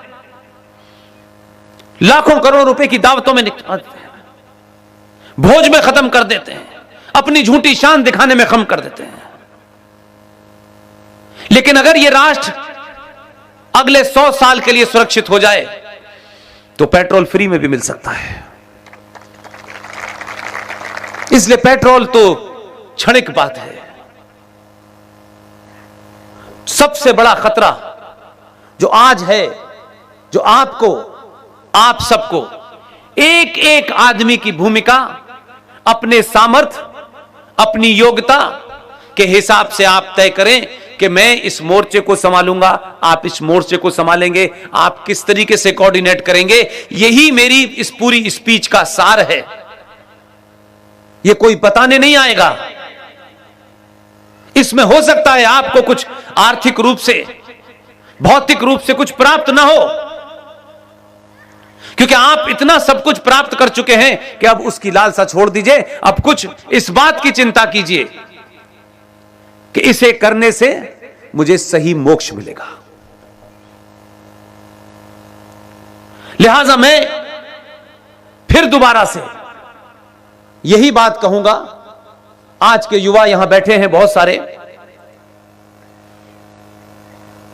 लाखों करोड़ रुपए की दावतों में निकाल देते हैं, भोज में खत्म कर देते हैं, अपनी झूठी शान दिखाने में खत्म कर देते हैं। लेकिन अगर यह राष्ट्र अगले 100 साल के लिए सुरक्षित हो जाए तो पेट्रोल फ्री में भी मिल सकता है। इसलिए पेट्रोल तो क्षणिक बात है। सबसे बड़ा खतरा जो आज है, जो आपको, आप सबको, एक एक आदमी की भूमिका अपने सामर्थ्य, अपनी योग्यता के हिसाब से आप तय करें कि मैं इस मोर्चे को संभालूंगा, आप इस मोर्चे को संभालेंगे, आप किस तरीके से कोऑर्डिनेट करेंगे। यही मेरी इस पूरी स्पीच का सार है। यह कोई बताने नहीं आएगा। इसमें हो सकता है आपको कुछ आर्थिक रूप से, भौतिक रूप से कुछ प्राप्त ना हो, क्योंकि आप इतना सब कुछ प्राप्त कर चुके हैं कि अब उसकी लालसा छोड़ दीजिए। अब कुछ इस बात की चिंता कीजिए कि इसे करने से मुझे सही मोक्ष मिलेगा। लिहाजा मैं फिर दोबारा से यही बात कहूंगा। आज के युवा यहां बैठे हैं, बहुत सारे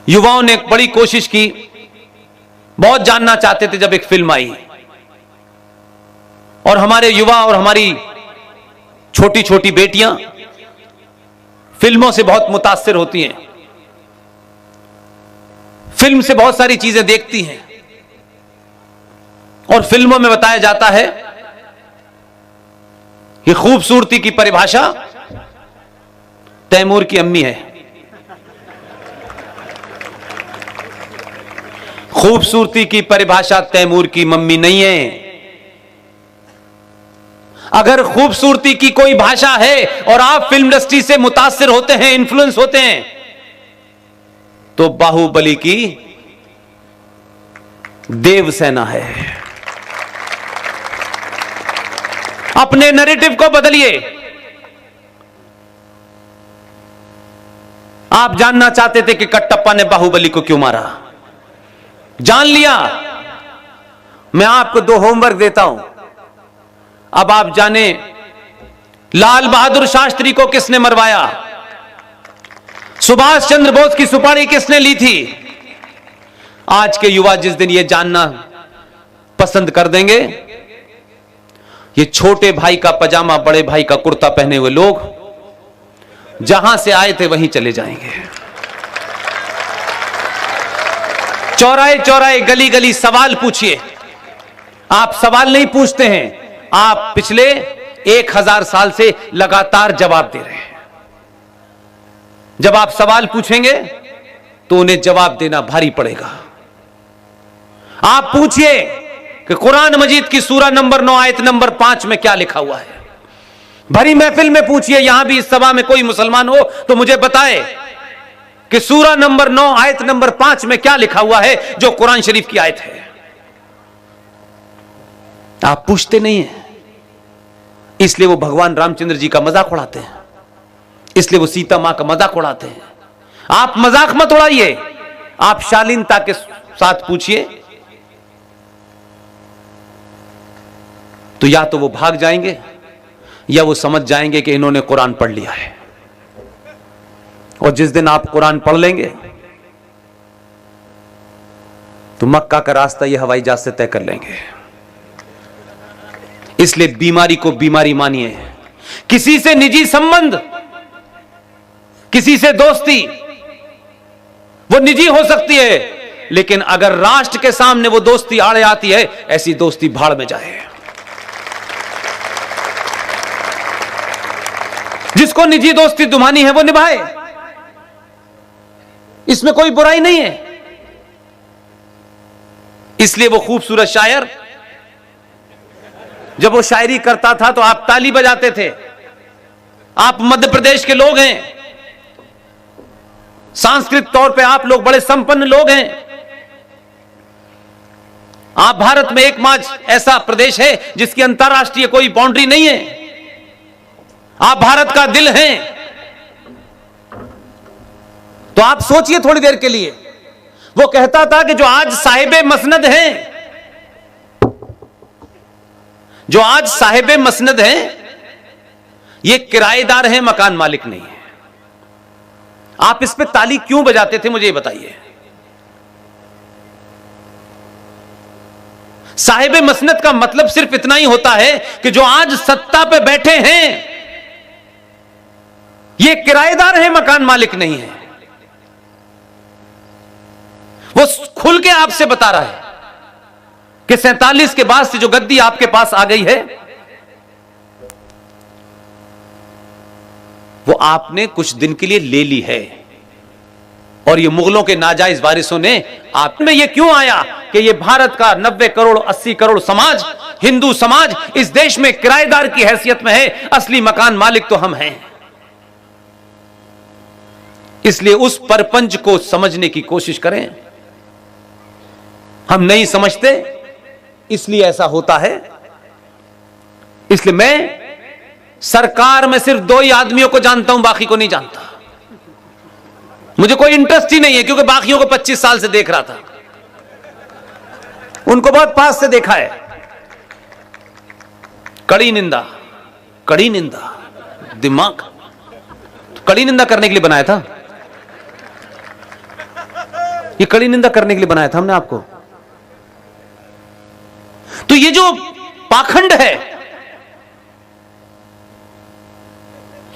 युवाओं ने एक बड़ी कोशिश की, बहुत जानना चाहते थे जब एक फिल्म आई, और हमारे युवा और हमारी छोटी छोटी बेटियां फिल्मों से बहुत मुतासिर होती हैं, फिल्म से बहुत सारी चीजें देखती हैं, और फिल्मों में बताया जाता है कि खूबसूरती की परिभाषा तैमूर की अम्मी है। खूबसूरती की परिभाषा तैमूर की मम्मी नहीं है। अगर खूबसूरती की कोई भाषा है और आप फिल्म इंडस्ट्री से मुतासिर होते हैं, इन्फ्लुएंस होते हैं, तो बाहुबली की देवसेना है। अपने नैरेटिव को बदलिए। आप जानना चाहते थे कि कटप्पा ने बाहुबली को क्यों मारा, जान लिया। मैं आपको 2 होमवर्क देता हूं। अब आप जाने लाल बहादुर शास्त्री को किसने मरवाया, सुभाष चंद्र बोस की सुपारी किसने ली थी। आज के युवा जिस दिन यह जानना पसंद कर देंगे, ये छोटे भाई का पजामा, बड़े भाई का कुर्ता पहने हुए लोग जहां से आए थे वहीं चले जाएंगे। चौराहे चौराहे, गली गली सवाल पूछिए। आप सवाल नहीं पूछते हैं, आप पिछले 1000 साल से लगातार जवाब दे रहे हैं। जब आप सवाल पूछेंगे तो उन्हें जवाब देना भारी पड़ेगा। आप पूछिए कि कुरान मजीद की सूरा नंबर 9 आयत नंबर 5 में क्या लिखा हुआ है। भरी महफिल में पूछिए, यहां भी इस सभा में कोई मुसलमान हो तो मुझे बताए कि सूरा नंबर 9 आयत नंबर 5 में क्या लिखा हुआ है जो कुरान शरीफ की आयत है। आप पूछते नहीं हैं, इसलिए वो भगवान रामचंद्र जी का मजाक उड़ाते हैं, इसलिए वो सीता मां का मजाक उड़ाते हैं। आप मजाक मत उड़ाइए, आप शालीनता के साथ पूछिए, तो या तो वो भाग जाएंगे या वो समझ जाएंगे कि इन्होंने कुरान पढ़ लिया है। और जिस दिन आप कुरान पढ़ लेंगे तो मक्का का रास्ता ये हवाई जहाज से तय कर लेंगे। इसलिए बीमारी को बीमारी मानिए। किसी से निजी संबंध, किसी से दोस्ती वो निजी हो सकती है, लेकिन अगर राष्ट्र के सामने वो दोस्ती आड़े आती है, ऐसी दोस्ती भाड़ में जाए। जिसको निजी दोस्ती दुमानी है वो निभाए, इसमें कोई बुराई नहीं है। इसलिए वो खूबसूरत शायर जब वो शायरी करता था तो आप ताली बजाते थे। आप मध्य प्रदेश के लोग हैं, सांस्कृतिक तौर पे आप लोग बड़े संपन्न लोग हैं, आप भारत में एकमात्र ऐसा प्रदेश है जिसकी अंतरराष्ट्रीय कोई बाउंड्री नहीं है। आप भारत का दिल हैं। तो आप सोचिए थोड़ी देर के लिए, वो कहता था कि जो आज साहिबे मसनद हैं, जो आज साहिबे मसनद हैं, ये किराएदार हैं, मकान मालिक नहीं है। आप इस पे ताली क्यों बजाते थे, मुझे ये बताइए। साहिबे मसनद का मतलब सिर्फ इतना ही होता है कि जो आज सत्ता पे बैठे हैं, ये किराएदार हैं, मकान मालिक नहीं है। वो खुल के आपसे बता रहा है कि 47 के बाद से जो गद्दी आपके पास आ गई है, वो आपने कुछ दिन के लिए ले ली है। और ये मुगलों के नाजायज वारिसों ने आप में ये क्यों आया कि ये भारत का 90 करोड़ 80 करोड़ समाज, हिंदू समाज इस देश में किराएदार की हैसियत में है, असली मकान मालिक तो हम हैं। इसलिए उस परपंच को समझने की कोशिश करें। हम नहीं समझते, इसलिए ऐसा होता है। इसलिए मैं सरकार में सिर्फ 2 ही आदमियों को जानता हूं, बाकी को नहीं जानता। मुझे कोई इंटरेस्ट ही नहीं है, क्योंकि बाकियों को 25 साल से देख रहा था, उनको बहुत पास से देखा है। कड़ी निंदा, कड़ी निंदा, दिमाग कड़ी निंदा करने के लिए बनाया था। ये कड़ी निंदा करने के लिए बनाया था हमने आपको। तो ये जो पाखंड है,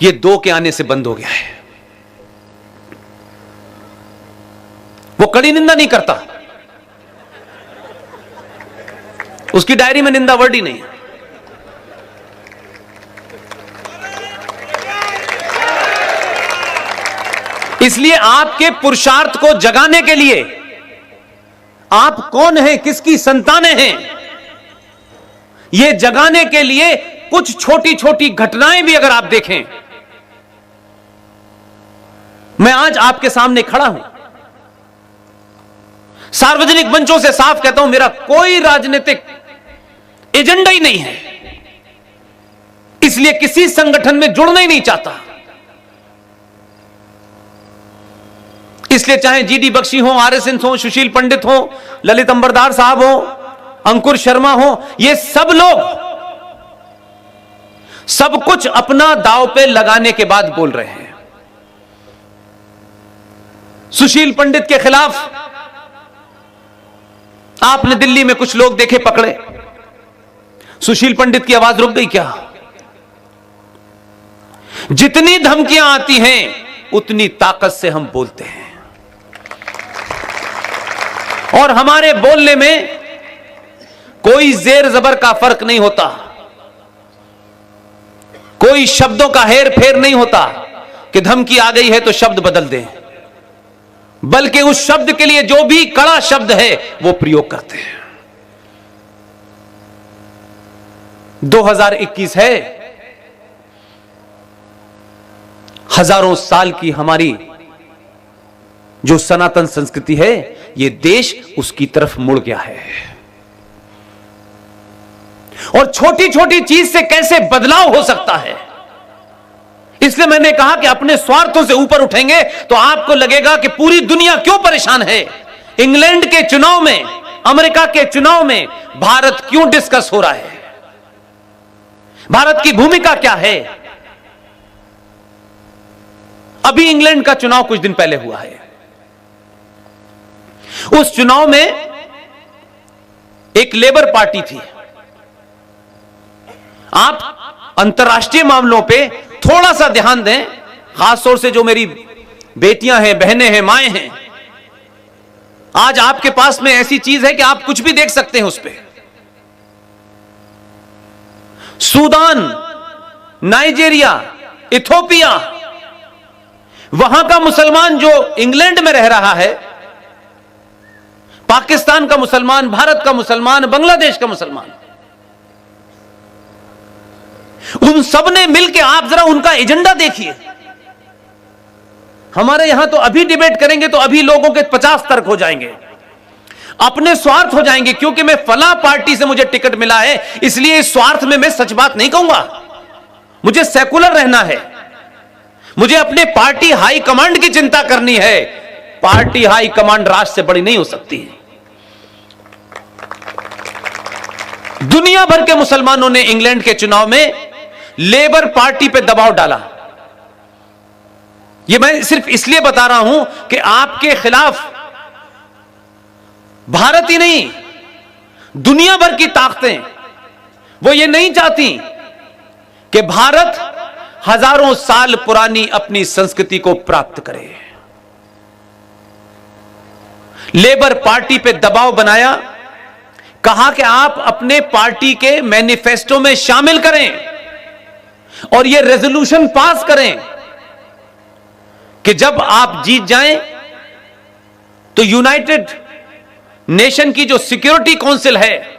ये 2 के आने से बंद हो गया है। वो कड़ी निंदा नहीं करता, उसकी डायरी में निंदा वर्ड ही नहीं है। इसलिए आपके पुरुषार्थ को जगाने के लिए, आप कौन हैं, किसकी संतानें हैं, यह जगाने के लिए कुछ छोटी छोटी घटनाएं भी अगर आप देखें। मैं आज आपके सामने खड़ा हूं, सार्वजनिक मंचों से साफ कहता हूं, मेरा कोई राजनीतिक एजेंडा ही नहीं है, इसलिए किसी संगठन में जुड़ना ही नहीं चाहता। इसलिए चाहे जीडी बख्शी हो, आरएसएस हो, सुशील पंडित हो, ललित अंबरदार साहब हो, अंकुर शर्मा हो, ये सब लोग सब कुछ अपना दांव पे लगाने के बाद बोल रहे हैं। सुशील पंडित के खिलाफ आपने दिल्ली में कुछ लोग देखे पकड़े, सुशील पंडित की आवाज रुक गई क्या? जितनी धमकियां आती हैं उतनी ताकत से हम बोलते हैं, और हमारे बोलने में कोई जेर जबर का फर्क नहीं होता, कोई शब्दों का हेर फेर नहीं होता कि धमकी आ गई है तो शब्द बदल दें, बल्कि उस शब्द के लिए जो भी कड़ा शब्द है वो प्रयोग करते हैं। 2021 है, हजारों साल की हमारी जो सनातन संस्कृति है, ये देश उसकी तरफ मुड़ गया है। और छोटी छोटी चीज से कैसे बदलाव हो सकता है, इसलिए मैंने कहा कि अपने स्वार्थों से ऊपर उठेंगे तो आपको लगेगा कि पूरी दुनिया क्यों परेशान है। इंग्लैंड के चुनाव में, अमेरिका के चुनाव में भारत क्यों डिस्कस हो रहा है, भारत की भूमिका क्या है। अभी इंग्लैंड का चुनाव कुछ दिन पहले हुआ है, उस चुनाव में एक लेबर पार्टी थी। आप अंतर्राष्ट्रीय मामलों पे थोड़ा सा ध्यान दें, खासतौर से जो मेरी बेटियां हैं, बहनें हैं, माएं हैं। आज आपके पास में ऐसी चीज है कि आप कुछ भी देख सकते हैं उस पे। सूडान, नाइजीरिया, इथोपिया, वहां का मुसलमान जो इंग्लैंड में रह रहा है, पाकिस्तान का मुसलमान, भारत का मुसलमान, बांग्लादेश का मुसलमान, उन सब ने मिलकर, आप जरा उनका एजेंडा देखिए। हमारे यहां तो अभी डिबेट करेंगे तो अभी लोगों के 50 तर्क हो जाएंगे। अपने स्वार्थ हो जाएंगे, क्योंकि मैं फला पार्टी से मुझे टिकट मिला है, इसलिए इस स्वार्थ में मैं सच बात नहीं कहूंगा। मुझे सेकुलर रहना है, मुझे अपने पार्टी हाई कमांड की चिंता करनी है। पार्टी हाई कमांड राष्ट्र से बड़ी नहीं हो सकती। दुनिया भर के मुसलमानों ने इंग्लैंड के चुनाव में लेबर पार्टी पे दबाव डाला। यह मैं सिर्फ इसलिए बता रहा हूं कि आपके खिलाफ भारत ही नहीं, दुनिया भर की ताकतें वो ये नहीं चाहती कि भारत हजारों साल पुरानी अपनी संस्कृति को प्राप्त करे। लेबर पार्टी पे दबाव बनाया, कहा कि आप अपने पार्टी के मैनिफेस्टो में शामिल करें और यह रेजोल्यूशन पास करें कि जब आप जीत जाएं तो यूनाइटेड नेशन की जो सिक्योरिटी काउंसिल है,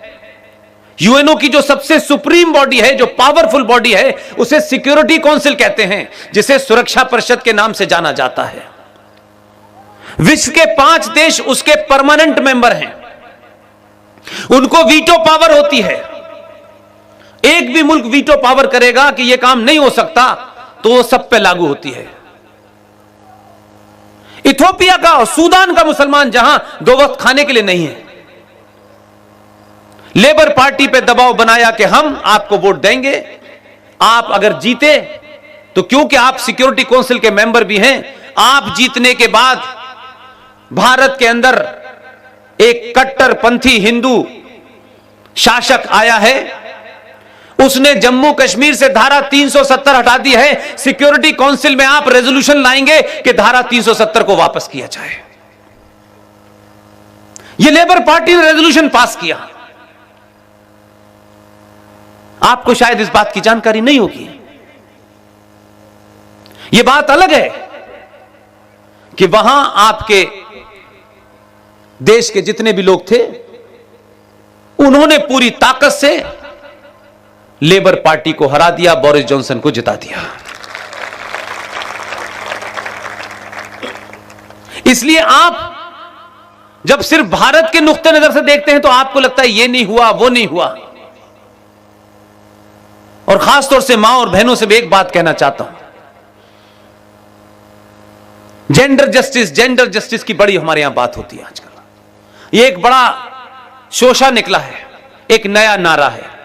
यूएनओ की जो सबसे सुप्रीम बॉडी है, जो पावरफुल बॉडी है, उसे सिक्योरिटी काउंसिल कहते हैं, जिसे सुरक्षा परिषद के नाम से जाना जाता है। विश्व के 5 देश उसके परमानेंट मेंबर हैं, उनको वीटो पावर होती है। एक भी मुल्क वीटो पावर करेगा कि यह काम नहीं हो सकता तो वो सब पे लागू होती है। इथियोपिया का और सूडान का मुसलमान जहां 2 वक्त खाने के लिए नहीं है, लेबर पार्टी पे दबाव बनाया कि हम आपको वोट देंगे, आप अगर जीते तो, क्योंकि आप सिक्योरिटी काउंसिल के मेंबर भी हैं, आप जीतने के बाद भारत के अंदर एक कट्टरपंथी हिंदू शासक आया है, उसने जम्मू कश्मीर से धारा 370 हटा दी है। सिक्योरिटी काउंसिल में आप रेजोल्यूशन लाएंगे कि धारा 370 को वापस किया जाए। यह लेबर पार्टी ने रेजोल्यूशन पास किया। आपको शायद इस बात की जानकारी नहीं होगी। यह बात अलग है कि वहां आपके देश के जितने भी लोग थे, उन्होंने पूरी ताकत से लेबर पार्टी को हरा दिया, बोरिस जॉनसन को जिता दिया। इसलिए आप जब सिर्फ भारत के नुक्ते नजर से देखते हैं तो आपको लगता है ये नहीं हुआ, वो नहीं हुआ। और खासतौर से मां और बहनों से भी एक बात कहना चाहता हूं, जेंडर जस्टिस की बड़ी हमारे यहां बात होती है आजकल। ये एक बड़ा शोषा निकला है, एक नया नारा है,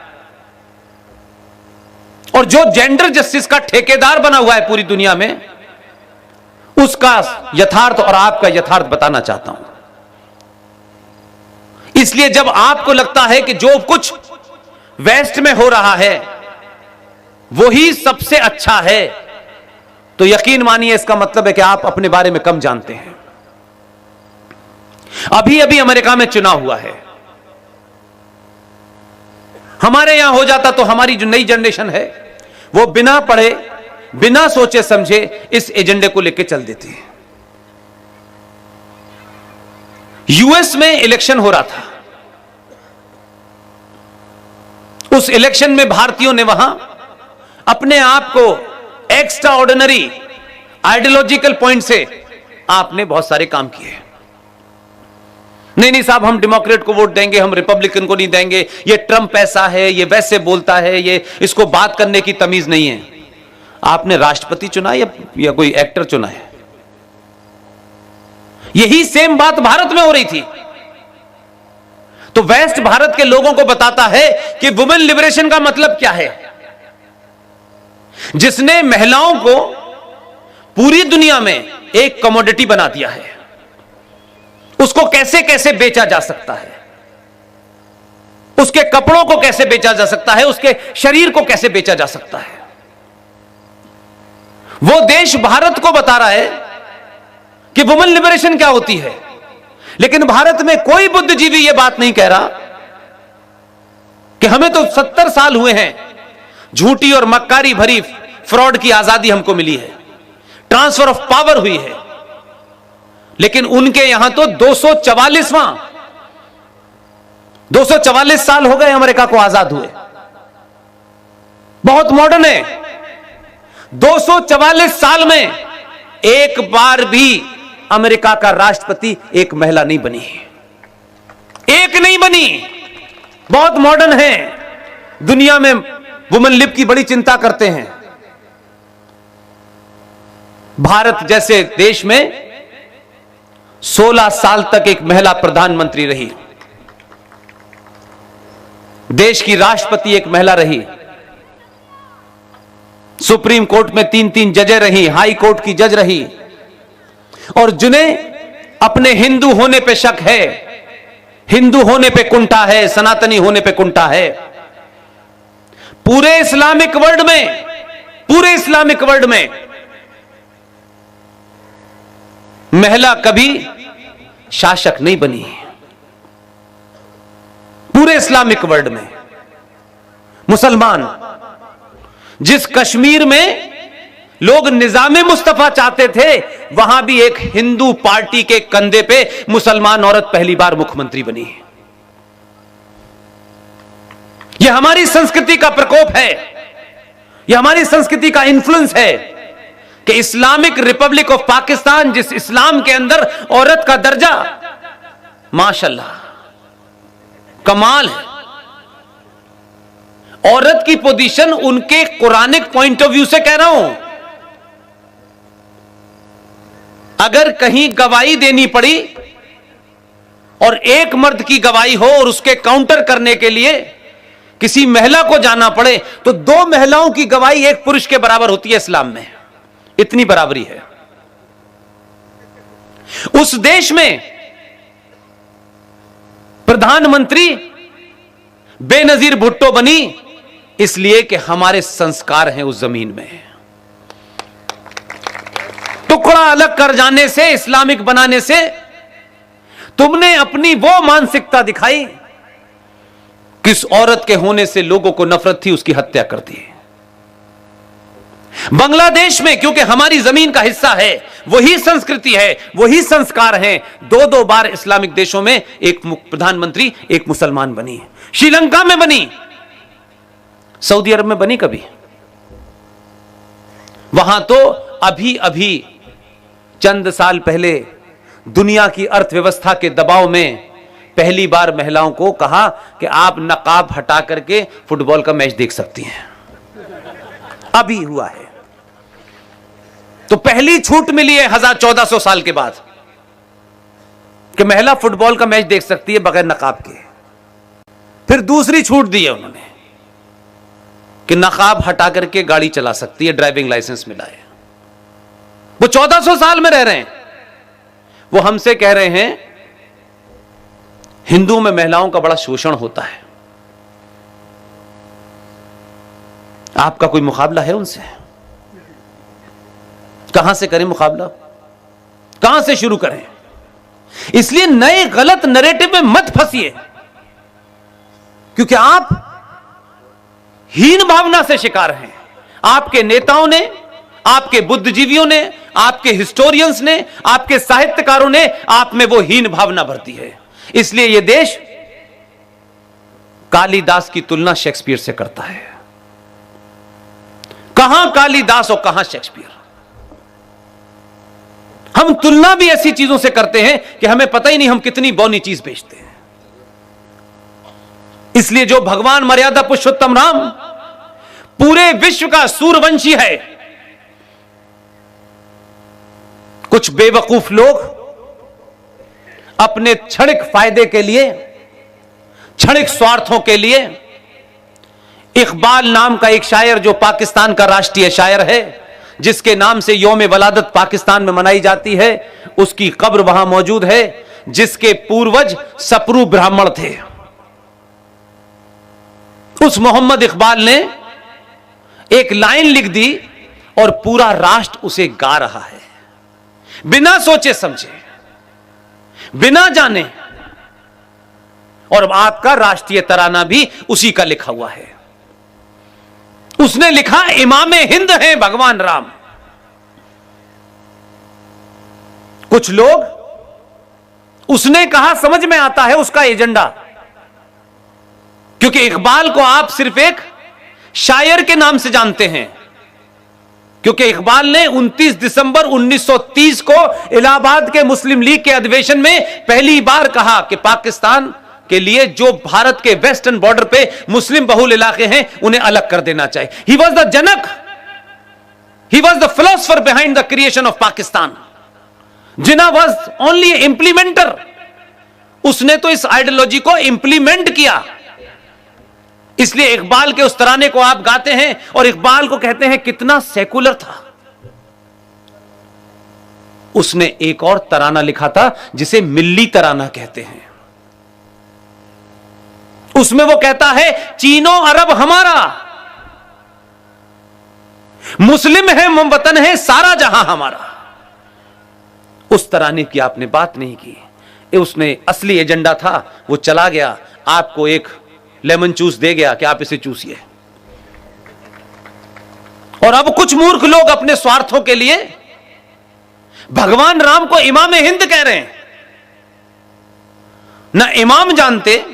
और जो जेंडर जस्टिस का ठेकेदार बना हुआ है पूरी दुनिया में, उसका यथार्थ और आपका यथार्थ बताना चाहता हूं। इसलिए जब आपको लगता है कि जो कुछ वेस्ट में हो रहा है वही सबसे अच्छा है, तो यकीन मानिए इसका मतलब है कि आप अपने बारे में कम जानते हैं। अभी अभी अमेरिका में चुनाव हुआ है। हमारे यहां हो जाता तो हमारी जो नई जनरेशन है वो बिना पढ़े, बिना सोचे समझे इस एजेंडे को लेकर चल देती है। यूएस में इलेक्शन हो रहा था। उस इलेक्शन में भारतीयों ने वहां अपने आप को एक्स्ट्रा ऑर्डिनरी आइडियोलॉजिकल पॉइंट से आपने बहुत सारे काम किए। नहीं साहब, हम डेमोक्रेट को वोट देंगे, हम रिपब्लिकन को नहीं देंगे, ये ट्रंप ऐसा है, ये वैसे बोलता है, ये इसको बात करने की तमीज नहीं है। आपने राष्ट्रपति चुना या कोई एक्टर चुना है? यही सेम बात भारत में हो रही थी। तो वेस्ट भारत के लोगों को बताता है कि वुमेन लिबरेशन का मतलब क्या है। जिसने महिलाओं को पूरी दुनिया में एक कमोडिटी बना दिया है, उसको कैसे कैसे बेचा जा सकता है, उसके कपड़ों को कैसे बेचा जा सकता है, उसके शरीर को कैसे बेचा जा सकता है। वो देश भारत को बता रहा है कि वुमेन लिबरेशन क्या होती है, लेकिन भारत में कोई बुद्धिजीवी यह बात नहीं कह रहा कि हमें तो 70 साल हुए हैं, झूठी और मक्कारी भरी फ्रॉड की आजादी हमको मिली है, ट्रांसफर ऑफ पावर हुई है, लेकिन उनके यहां तो 244 साल हो गए अमेरिका को आजाद हुए। बहुत मॉडर्न है। 244 साल में एक बार भी अमेरिका का राष्ट्रपति एक महिला नहीं बनी है। वीक नहीं बनी, बहुत मॉडर्न है। दुनिया में वुमेन लिब की बड़ी चिंता करते हैं। भारत जैसे देश में 16 साल तक एक महिला प्रधानमंत्री रही, देश की राष्ट्रपति एक महिला रही, सुप्रीम कोर्ट में 3-3 जजें रही, हाई कोर्ट की जज रही, और जिन्हें अपने हिंदू होने पे शक है, हिंदू होने पे कुंठा है, सनातनी होने पे कुंठा है, पूरे इस्लामिक वर्ल्ड में महिला कभी शासक नहीं बनी। पूरे इस्लामिक वर्ल्ड में मुसलमान, जिस कश्मीर में लोग निजामे मुस्तफा चाहते थे, वहां भी एक हिंदू पार्टी के कंधे पे मुसलमान औरत पहली बार मुख्यमंत्री बनी। यह हमारी संस्कृति का प्रकोप है, यह हमारी संस्कृति का इन्फ्लुएंस है कि इस्लामिक रिपब्लिक ऑफ पाकिस्तान, जिस इस्लाम के अंदर औरत का दर्जा माशाल्लाह कमाल है, औरत की पोजीशन उनके कुरानिक पॉइंट ऑफ व्यू से कह रहा हूं, अगर कहीं गवाही देनी पड़ी और एक मर्द की गवाही हो और उसके काउंटर करने के लिए किसी महिला को जाना पड़े, तो 2 महिलाओं की गवाही एक पुरुष के बराबर होती है इस्लाम में। इतनी बराबरी है। उस देश में प्रधानमंत्री बेनजीर भुट्टो बनी इसलिए कि हमारे संस्कार हैं उस जमीन में। टुकड़ा अलग कर जाने से, इस्लामिक बनाने से तुमने अपनी वो मानसिकता दिखाई, किस औरत के होने से लोगों को नफरत थी उसकी हत्या कर दी। बांग्लादेश में क्योंकि हमारी जमीन का हिस्सा है, वही संस्कृति है, वही संस्कार हैं, 2-2 बार इस्लामिक देशों में एक प्रधानमंत्री एक मुसलमान बनी। श्रीलंका में बनी, सऊदी अरब में बनी कभी। वहां तो अभी अभी चंद साल पहले दुनिया की अर्थव्यवस्था के दबाव में पहली बार महिलाओं को कहा कि आप नकाब हटा करके फुटबॉल का मैच देख सकती हैं। अभी हुआ है, तो पहली छूट मिली है 1400 साल के बाद कि महिला फुटबॉल का मैच देख सकती है बगैर नकाब के। फिर दूसरी छूट दी है उन्होंने कि नकाब हटा करके गाड़ी चला सकती है, ड्राइविंग लाइसेंस मिला है। वो 1400 साल में रह रहे हैं। वो हमसे कह रहे हैं हिंदुओं में महिलाओं का बड़ा शोषण होता है। आपका कोई मुकाबला है उनसे? कहां से करें मुकाबला, कहां से शुरू करें? इसलिए नए गलत नैरेटिव में मत फंसिए, क्योंकि आप हीन भावना से शिकार हैं। आपके नेताओं ने, आपके बुद्धिजीवियों ने, आपके हिस्टोरियंस ने, आपके साहित्यकारों ने आप में वो हीन भावना भरती है। इसलिए यह देश कालिदास की तुलना शेक्सपियर से करता है। कहां कालिदास और कहां शेक्सपियर? हम तुलना भी ऐसी चीजों से करते हैं कि हमें पता ही नहीं हम कितनी बौनी चीज बेचते हैं। इसलिए जो भगवान मर्यादा पुरुषोत्तम राम पूरे विश्व का सूर्यवंशी है, कुछ बेवकूफ लोग अपने क्षणिक फायदे के लिए, क्षणिक स्वार्थों के लिए, इकबाल नाम का एक शायर जो पाकिस्तान का राष्ट्रीय शायर है, जिसके नाम से यौम वलादत पाकिस्तान में मनाई जाती है, उसकी कब्र वहां मौजूद है, जिसके पूर्वज सपरू ब्राह्मण थे। उस मोहम्मद इकबाल ने एक लाइन लिख दी और पूरा राष्ट्र उसे गा रहा है, बिना सोचे समझे, बिना जाने। और आपका राष्ट्रीय तराना भी उसी का लिखा हुआ है। उसने लिखा इमामे हिंद है भगवान राम। कुछ लोग उसने कहा समझ में आता है उसका एजेंडा, क्योंकि इकबाल को आप सिर्फ एक शायर के नाम से जानते हैं, क्योंकि इकबाल ने 29 दिसंबर 1930 को इलाहाबाद के मुस्लिम लीग के अधिवेशन में पहली बार कहा कि पाकिस्तान के लिए जो भारत के वेस्टर्न बॉर्डर पे मुस्लिम बहुल इलाके हैं उन्हें अलग कर देना चाहिए। He was the Janak, he was the philosopher behind the creation of Pakistan. Jinnah was only implementer, उसने तो इस आइडियोलॉजी को इंप्लीमेंट किया। इसलिए इकबाल के उस तराने को आप गाते हैं और इकबाल को कहते हैं कितना सेकुलर था। उसने एक और तराना लिखा था जिसे मिल्ली तराना कहते हैं। उसमें वो कहता है चीनो अरब हमारा, मुस्लिम है वतन है सारा जहां हमारा। उस तराने की आपने बात नहीं की। उसने असली एजेंडा था, वो चला गया, आपको एक लेमन जूस दे गया कि आप इसे चूसिए। और अब कुछ मूर्ख लोग अपने स्वार्थों के लिए भगवान राम को इमाम हिंद कह रहे हैं। ना इमाम जानते,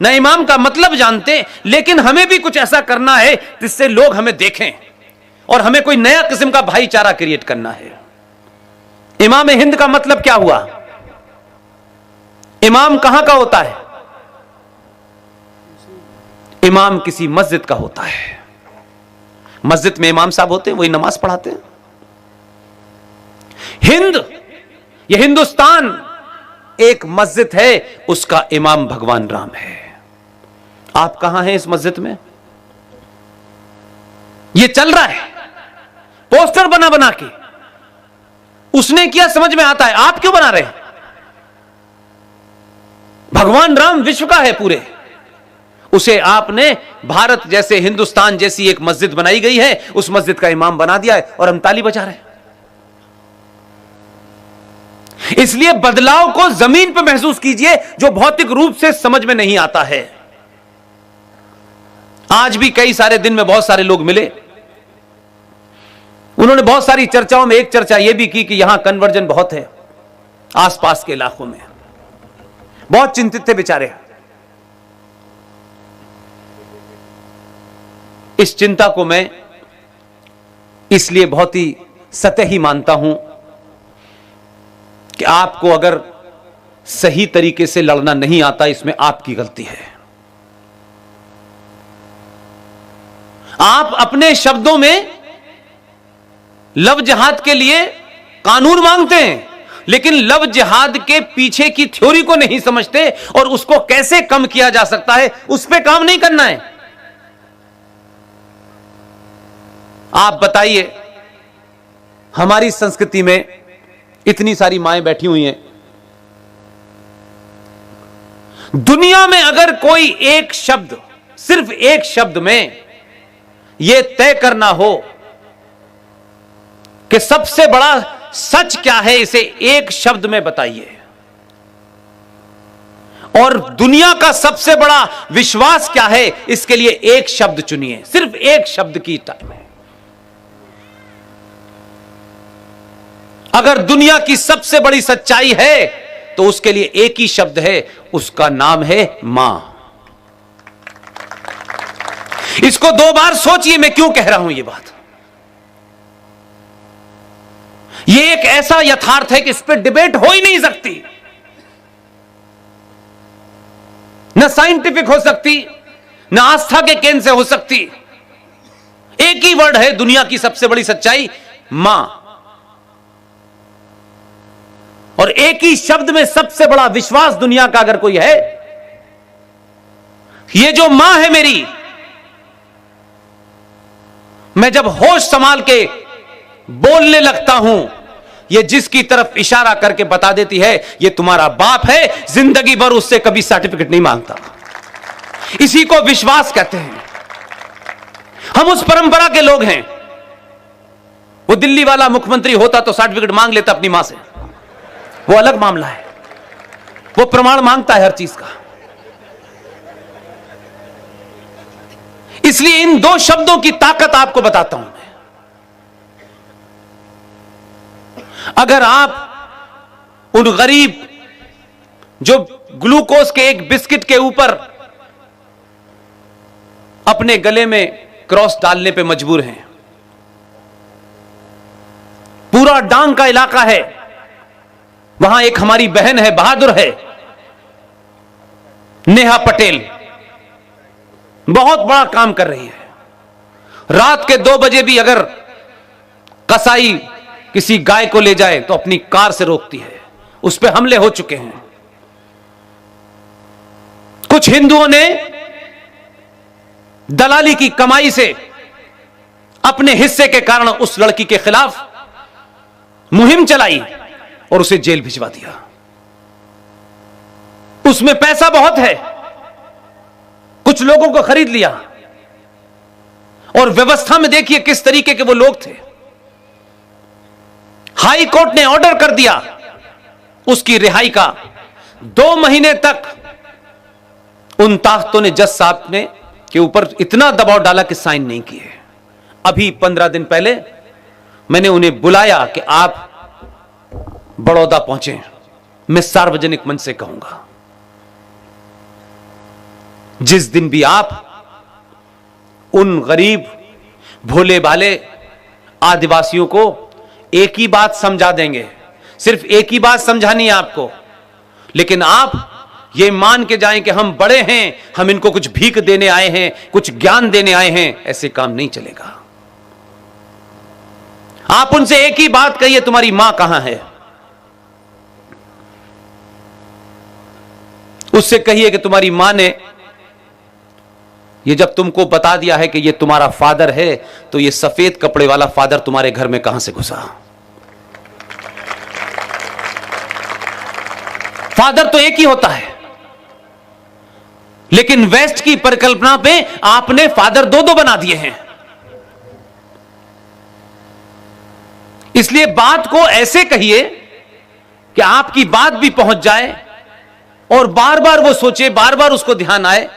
ना इमाम का मतलब जानते, लेकिन हमें भी कुछ ऐसा करना है जिससे लोग हमें देखें और हमें कोई नया किस्म का भाईचारा क्रिएट करना है। इमाम हिंद का मतलब क्या हुआ? इमाम कहां का होता है? इमाम किसी मस्जिद का होता है। मस्जिद में इमाम साहब होते हैं, वही नमाज पढ़ाते हैं। हिंद, यह हिंदुस्तान एक मस्जिद है, उसका इमाम भगवान राम है। आप कहां हैं इस मस्जिद में? यह चल रहा है पोस्टर बना बना के। उसने किया समझ में आता है, आप क्यों बना रहे हैं? भगवान राम विश्व का है पूरे, उसे आपने भारत जैसे, हिंदुस्तान जैसी एक मस्जिद बनाई गई है, उस मस्जिद का इमाम बना दिया है और हम ताली बजा रहे हैं। इसलिए बदलाव को जमीन पर महसूस कीजिए जो भौतिक रूप से समझ में नहीं आता है। आज भी कई सारे दिन में बहुत सारे लोग मिले, उन्होंने बहुत सारी चर्चाओं में एक चर्चा यह भी की कि यहां कन्वर्जन बहुत है आसपास के इलाकों में। बहुत चिंतित थे बेचारे। इस चिंता को मैं इसलिए बहुत ही सतही मानता हूं कि आपको अगर सही तरीके से लड़ना नहीं आता, इसमें आपकी गलती है। आप अपने शब्दों में लव जिहाद के लिए कानून मांगते हैं, लेकिन लव जिहाद के पीछे की थ्योरी को नहीं समझते और उसको कैसे कम किया जा सकता है उस पर काम नहीं करना है। आप बताइए, हमारी संस्कृति में इतनी सारी माएं बैठी हुई हैं, दुनिया में अगर कोई एक शब्द, सिर्फ एक शब्द में यह तय करना हो कि सबसे बड़ा सच क्या है, इसे एक शब्द में बताइए, और दुनिया का सबसे बड़ा विश्वास क्या है, इसके लिए एक शब्द चुनिए, सिर्फ एक शब्द की टाइम है। अगर दुनिया की सबसे बड़ी सच्चाई है तो उसके लिए एक ही शब्द है, उसका नाम है मां। इसको दो बार सोचिए मैं क्यों कह रहा हूं ये बात। ये एक ऐसा यथार्थ है कि इस पर डिबेट हो ही नहीं सकती, न साइंटिफिक हो सकती, न आस्था के केंद्र से हो सकती। एक ही वर्ड है दुनिया की सबसे बड़ी सच्चाई, मां। और एक ही शब्द में सबसे बड़ा विश्वास दुनिया का अगर कोई है, ये जो मां है मेरी, मैं जब होश संभाल के बोलने लगता हूं, ये जिसकी तरफ इशारा करके बता देती है ये तुम्हारा बाप है, जिंदगी भर उससे कभी सर्टिफिकेट नहीं मांगता। इसी को विश्वास कहते हैं। हम उस परंपरा के लोग हैं। वो दिल्ली वाला मुख्यमंत्री होता तो सर्टिफिकेट मांग लेता अपनी मां से, वो अलग मामला है, वो प्रमाण मांगता है हर चीज का। इसलिए इन दो शब्दों की ताकत आपको बताता हूं मैं। अगर आप उन गरीब जो ग्लूकोज के एक बिस्किट के ऊपर अपने गले में क्रॉस डालने पे मजबूर हैं, पूरा डांग का इलाका है, वहां एक हमारी बहन है, बहादुर है, नेहा पटेल बहुत बड़ा काम कर रही है। रात के 2 बजे भी अगर कसाई किसी गाय को ले जाए तो अपनी कार से रोकती है। उस पर हमले हो चुके हैं। कुछ हिंदुओं ने दलाली की कमाई से अपने हिस्से के कारण उस लड़की के खिलाफ मुहिम चलाई और उसे जेल भिजवा दिया। उसमें पैसा बहुत है, कुछ लोगों को खरीद लिया, और व्यवस्था में देखिए किस तरीके के वो लोग थे। हाई कोर्ट ने ऑर्डर कर दिया उसकी रिहाई का। 2 महीने तक उन ताख्तों ने जज साहब ने के ऊपर इतना दबाव डाला कि साइन नहीं किए। अभी 15 दिन पहले मैंने उन्हें बुलाया कि आप बड़ौदा पहुंचे। मैं सार्वजनिक मंच से कहूंगा, जिस दिन भी आप उन गरीब भोले भाले आदिवासियों को एक ही बात समझा देंगे, सिर्फ एक ही बात समझानी है आपको, लेकिन आप ये मान के जाएं कि हम बड़े हैं, हम इनको कुछ भीख देने आए हैं, कुछ ज्ञान देने आए हैं, ऐसे काम नहीं चलेगा। आप उनसे एक ही बात कहिए, तुम्हारी मां कहां है। उससे कहिए कि तुम्हारी मां ने ये जब तुमको बता दिया है कि ये तुम्हारा फादर है, तो ये सफेद कपड़े वाला फादर तुम्हारे घर में कहां से घुसा। फादर तो एक ही होता है, लेकिन वेस्ट की परिकल्पना पे आपने फादर 2-2 बना दिए हैं। इसलिए बात को ऐसे कहिए कि आपकी बात भी पहुंच जाए और बार बार वो सोचे, बार बार उसको ध्यान आए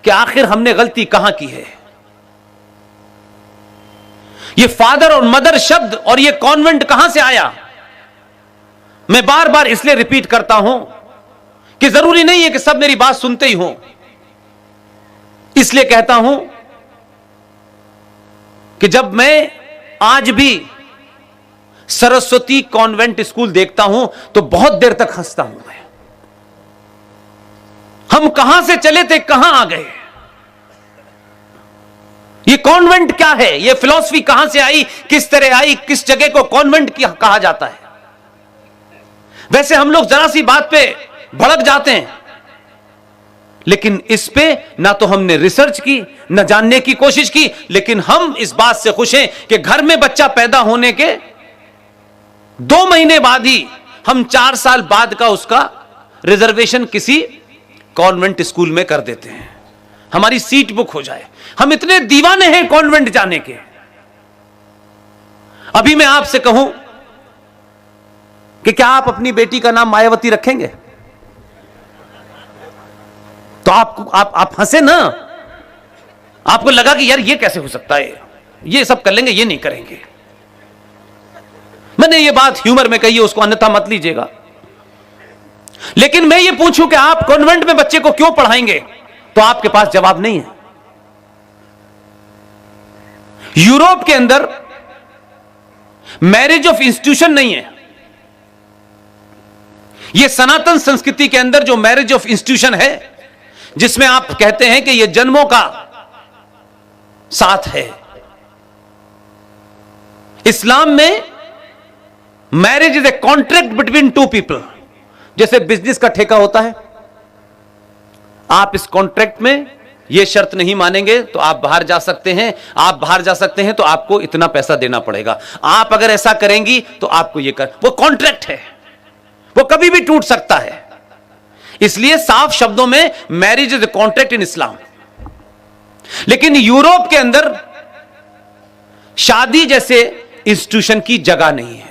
कि आखिर हमने गलती कहां की है। ये फादर और मदर शब्द और ये कॉन्वेंट कहां से आया, मैं बार बार इसलिए रिपीट करता हूं कि जरूरी नहीं है कि सब मेरी बात सुनते ही हों। इसलिए कहता हूं कि जब मैं आज भी सरस्वती कॉन्वेंट स्कूल देखता हूं तो बहुत देर तक हंसता हूं मैं। हम कहां से चले थे, कहां आ गए। ये कॉन्वेंट क्या है, ये फिलॉसफी कहां से आई, किस तरह आई, किस जगह को कॉन्वेंट कहा जाता है। वैसे हम लोग जरा सी बात पे भड़क जाते हैं, लेकिन इस पे ना तो हमने रिसर्च की, ना जानने की कोशिश की, लेकिन हम इस बात से खुश हैं कि घर में बच्चा पैदा होने के 2 महीने बाद ही हम 4 साल बाद का उसका रिजर्वेशन किसी कॉन्वेंट स्कूल में कर देते हैं, हमारी सीट बुक हो जाए। हम इतने दीवाने हैं कॉन्वेंट जाने के। अभी मैं आपसे कहूं कि क्या आप अपनी बेटी का नाम मायावती रखेंगे, तो आप हंसे ना। आपको लगा कि यार ये कैसे हो सकता है, ये सब कर लेंगे, ये नहीं करेंगे। मैंने ये बात ह्यूमर में कही है, उसको अन्यथा मत लीजिएगा। लेकिन मैं ये पूछूं कि आप कॉन्वेंट में बच्चे को क्यों पढ़ाएंगे, तो आपके पास जवाब नहीं है। यूरोप के अंदर मैरिज ऑफ इंस्टीट्यूशन नहीं है। यह सनातन संस्कृति के अंदर जो मैरिज ऑफ इंस्टीट्यूशन है, जिसमें आप कहते हैं कि यह जन्मों का साथ है। इस्लाम में marriage is a contract between 2 people. जैसे बिजनेस का ठेका होता है, आप इस कॉन्ट्रैक्ट में यह शर्त नहीं मानेंगे तो आप बाहर जा सकते हैं, आप बाहर जा सकते हैं तो आपको इतना पैसा देना पड़ेगा, आप अगर ऐसा करेंगी तो आपको यह कर। वो कॉन्ट्रैक्ट है, वो कभी भी टूट सकता है। इसलिए साफ शब्दों में marriage is a contract in Islam. लेकिन यूरोप के अंदर शादी जैसे इंस्टीट्यूशन की जगह नहीं है।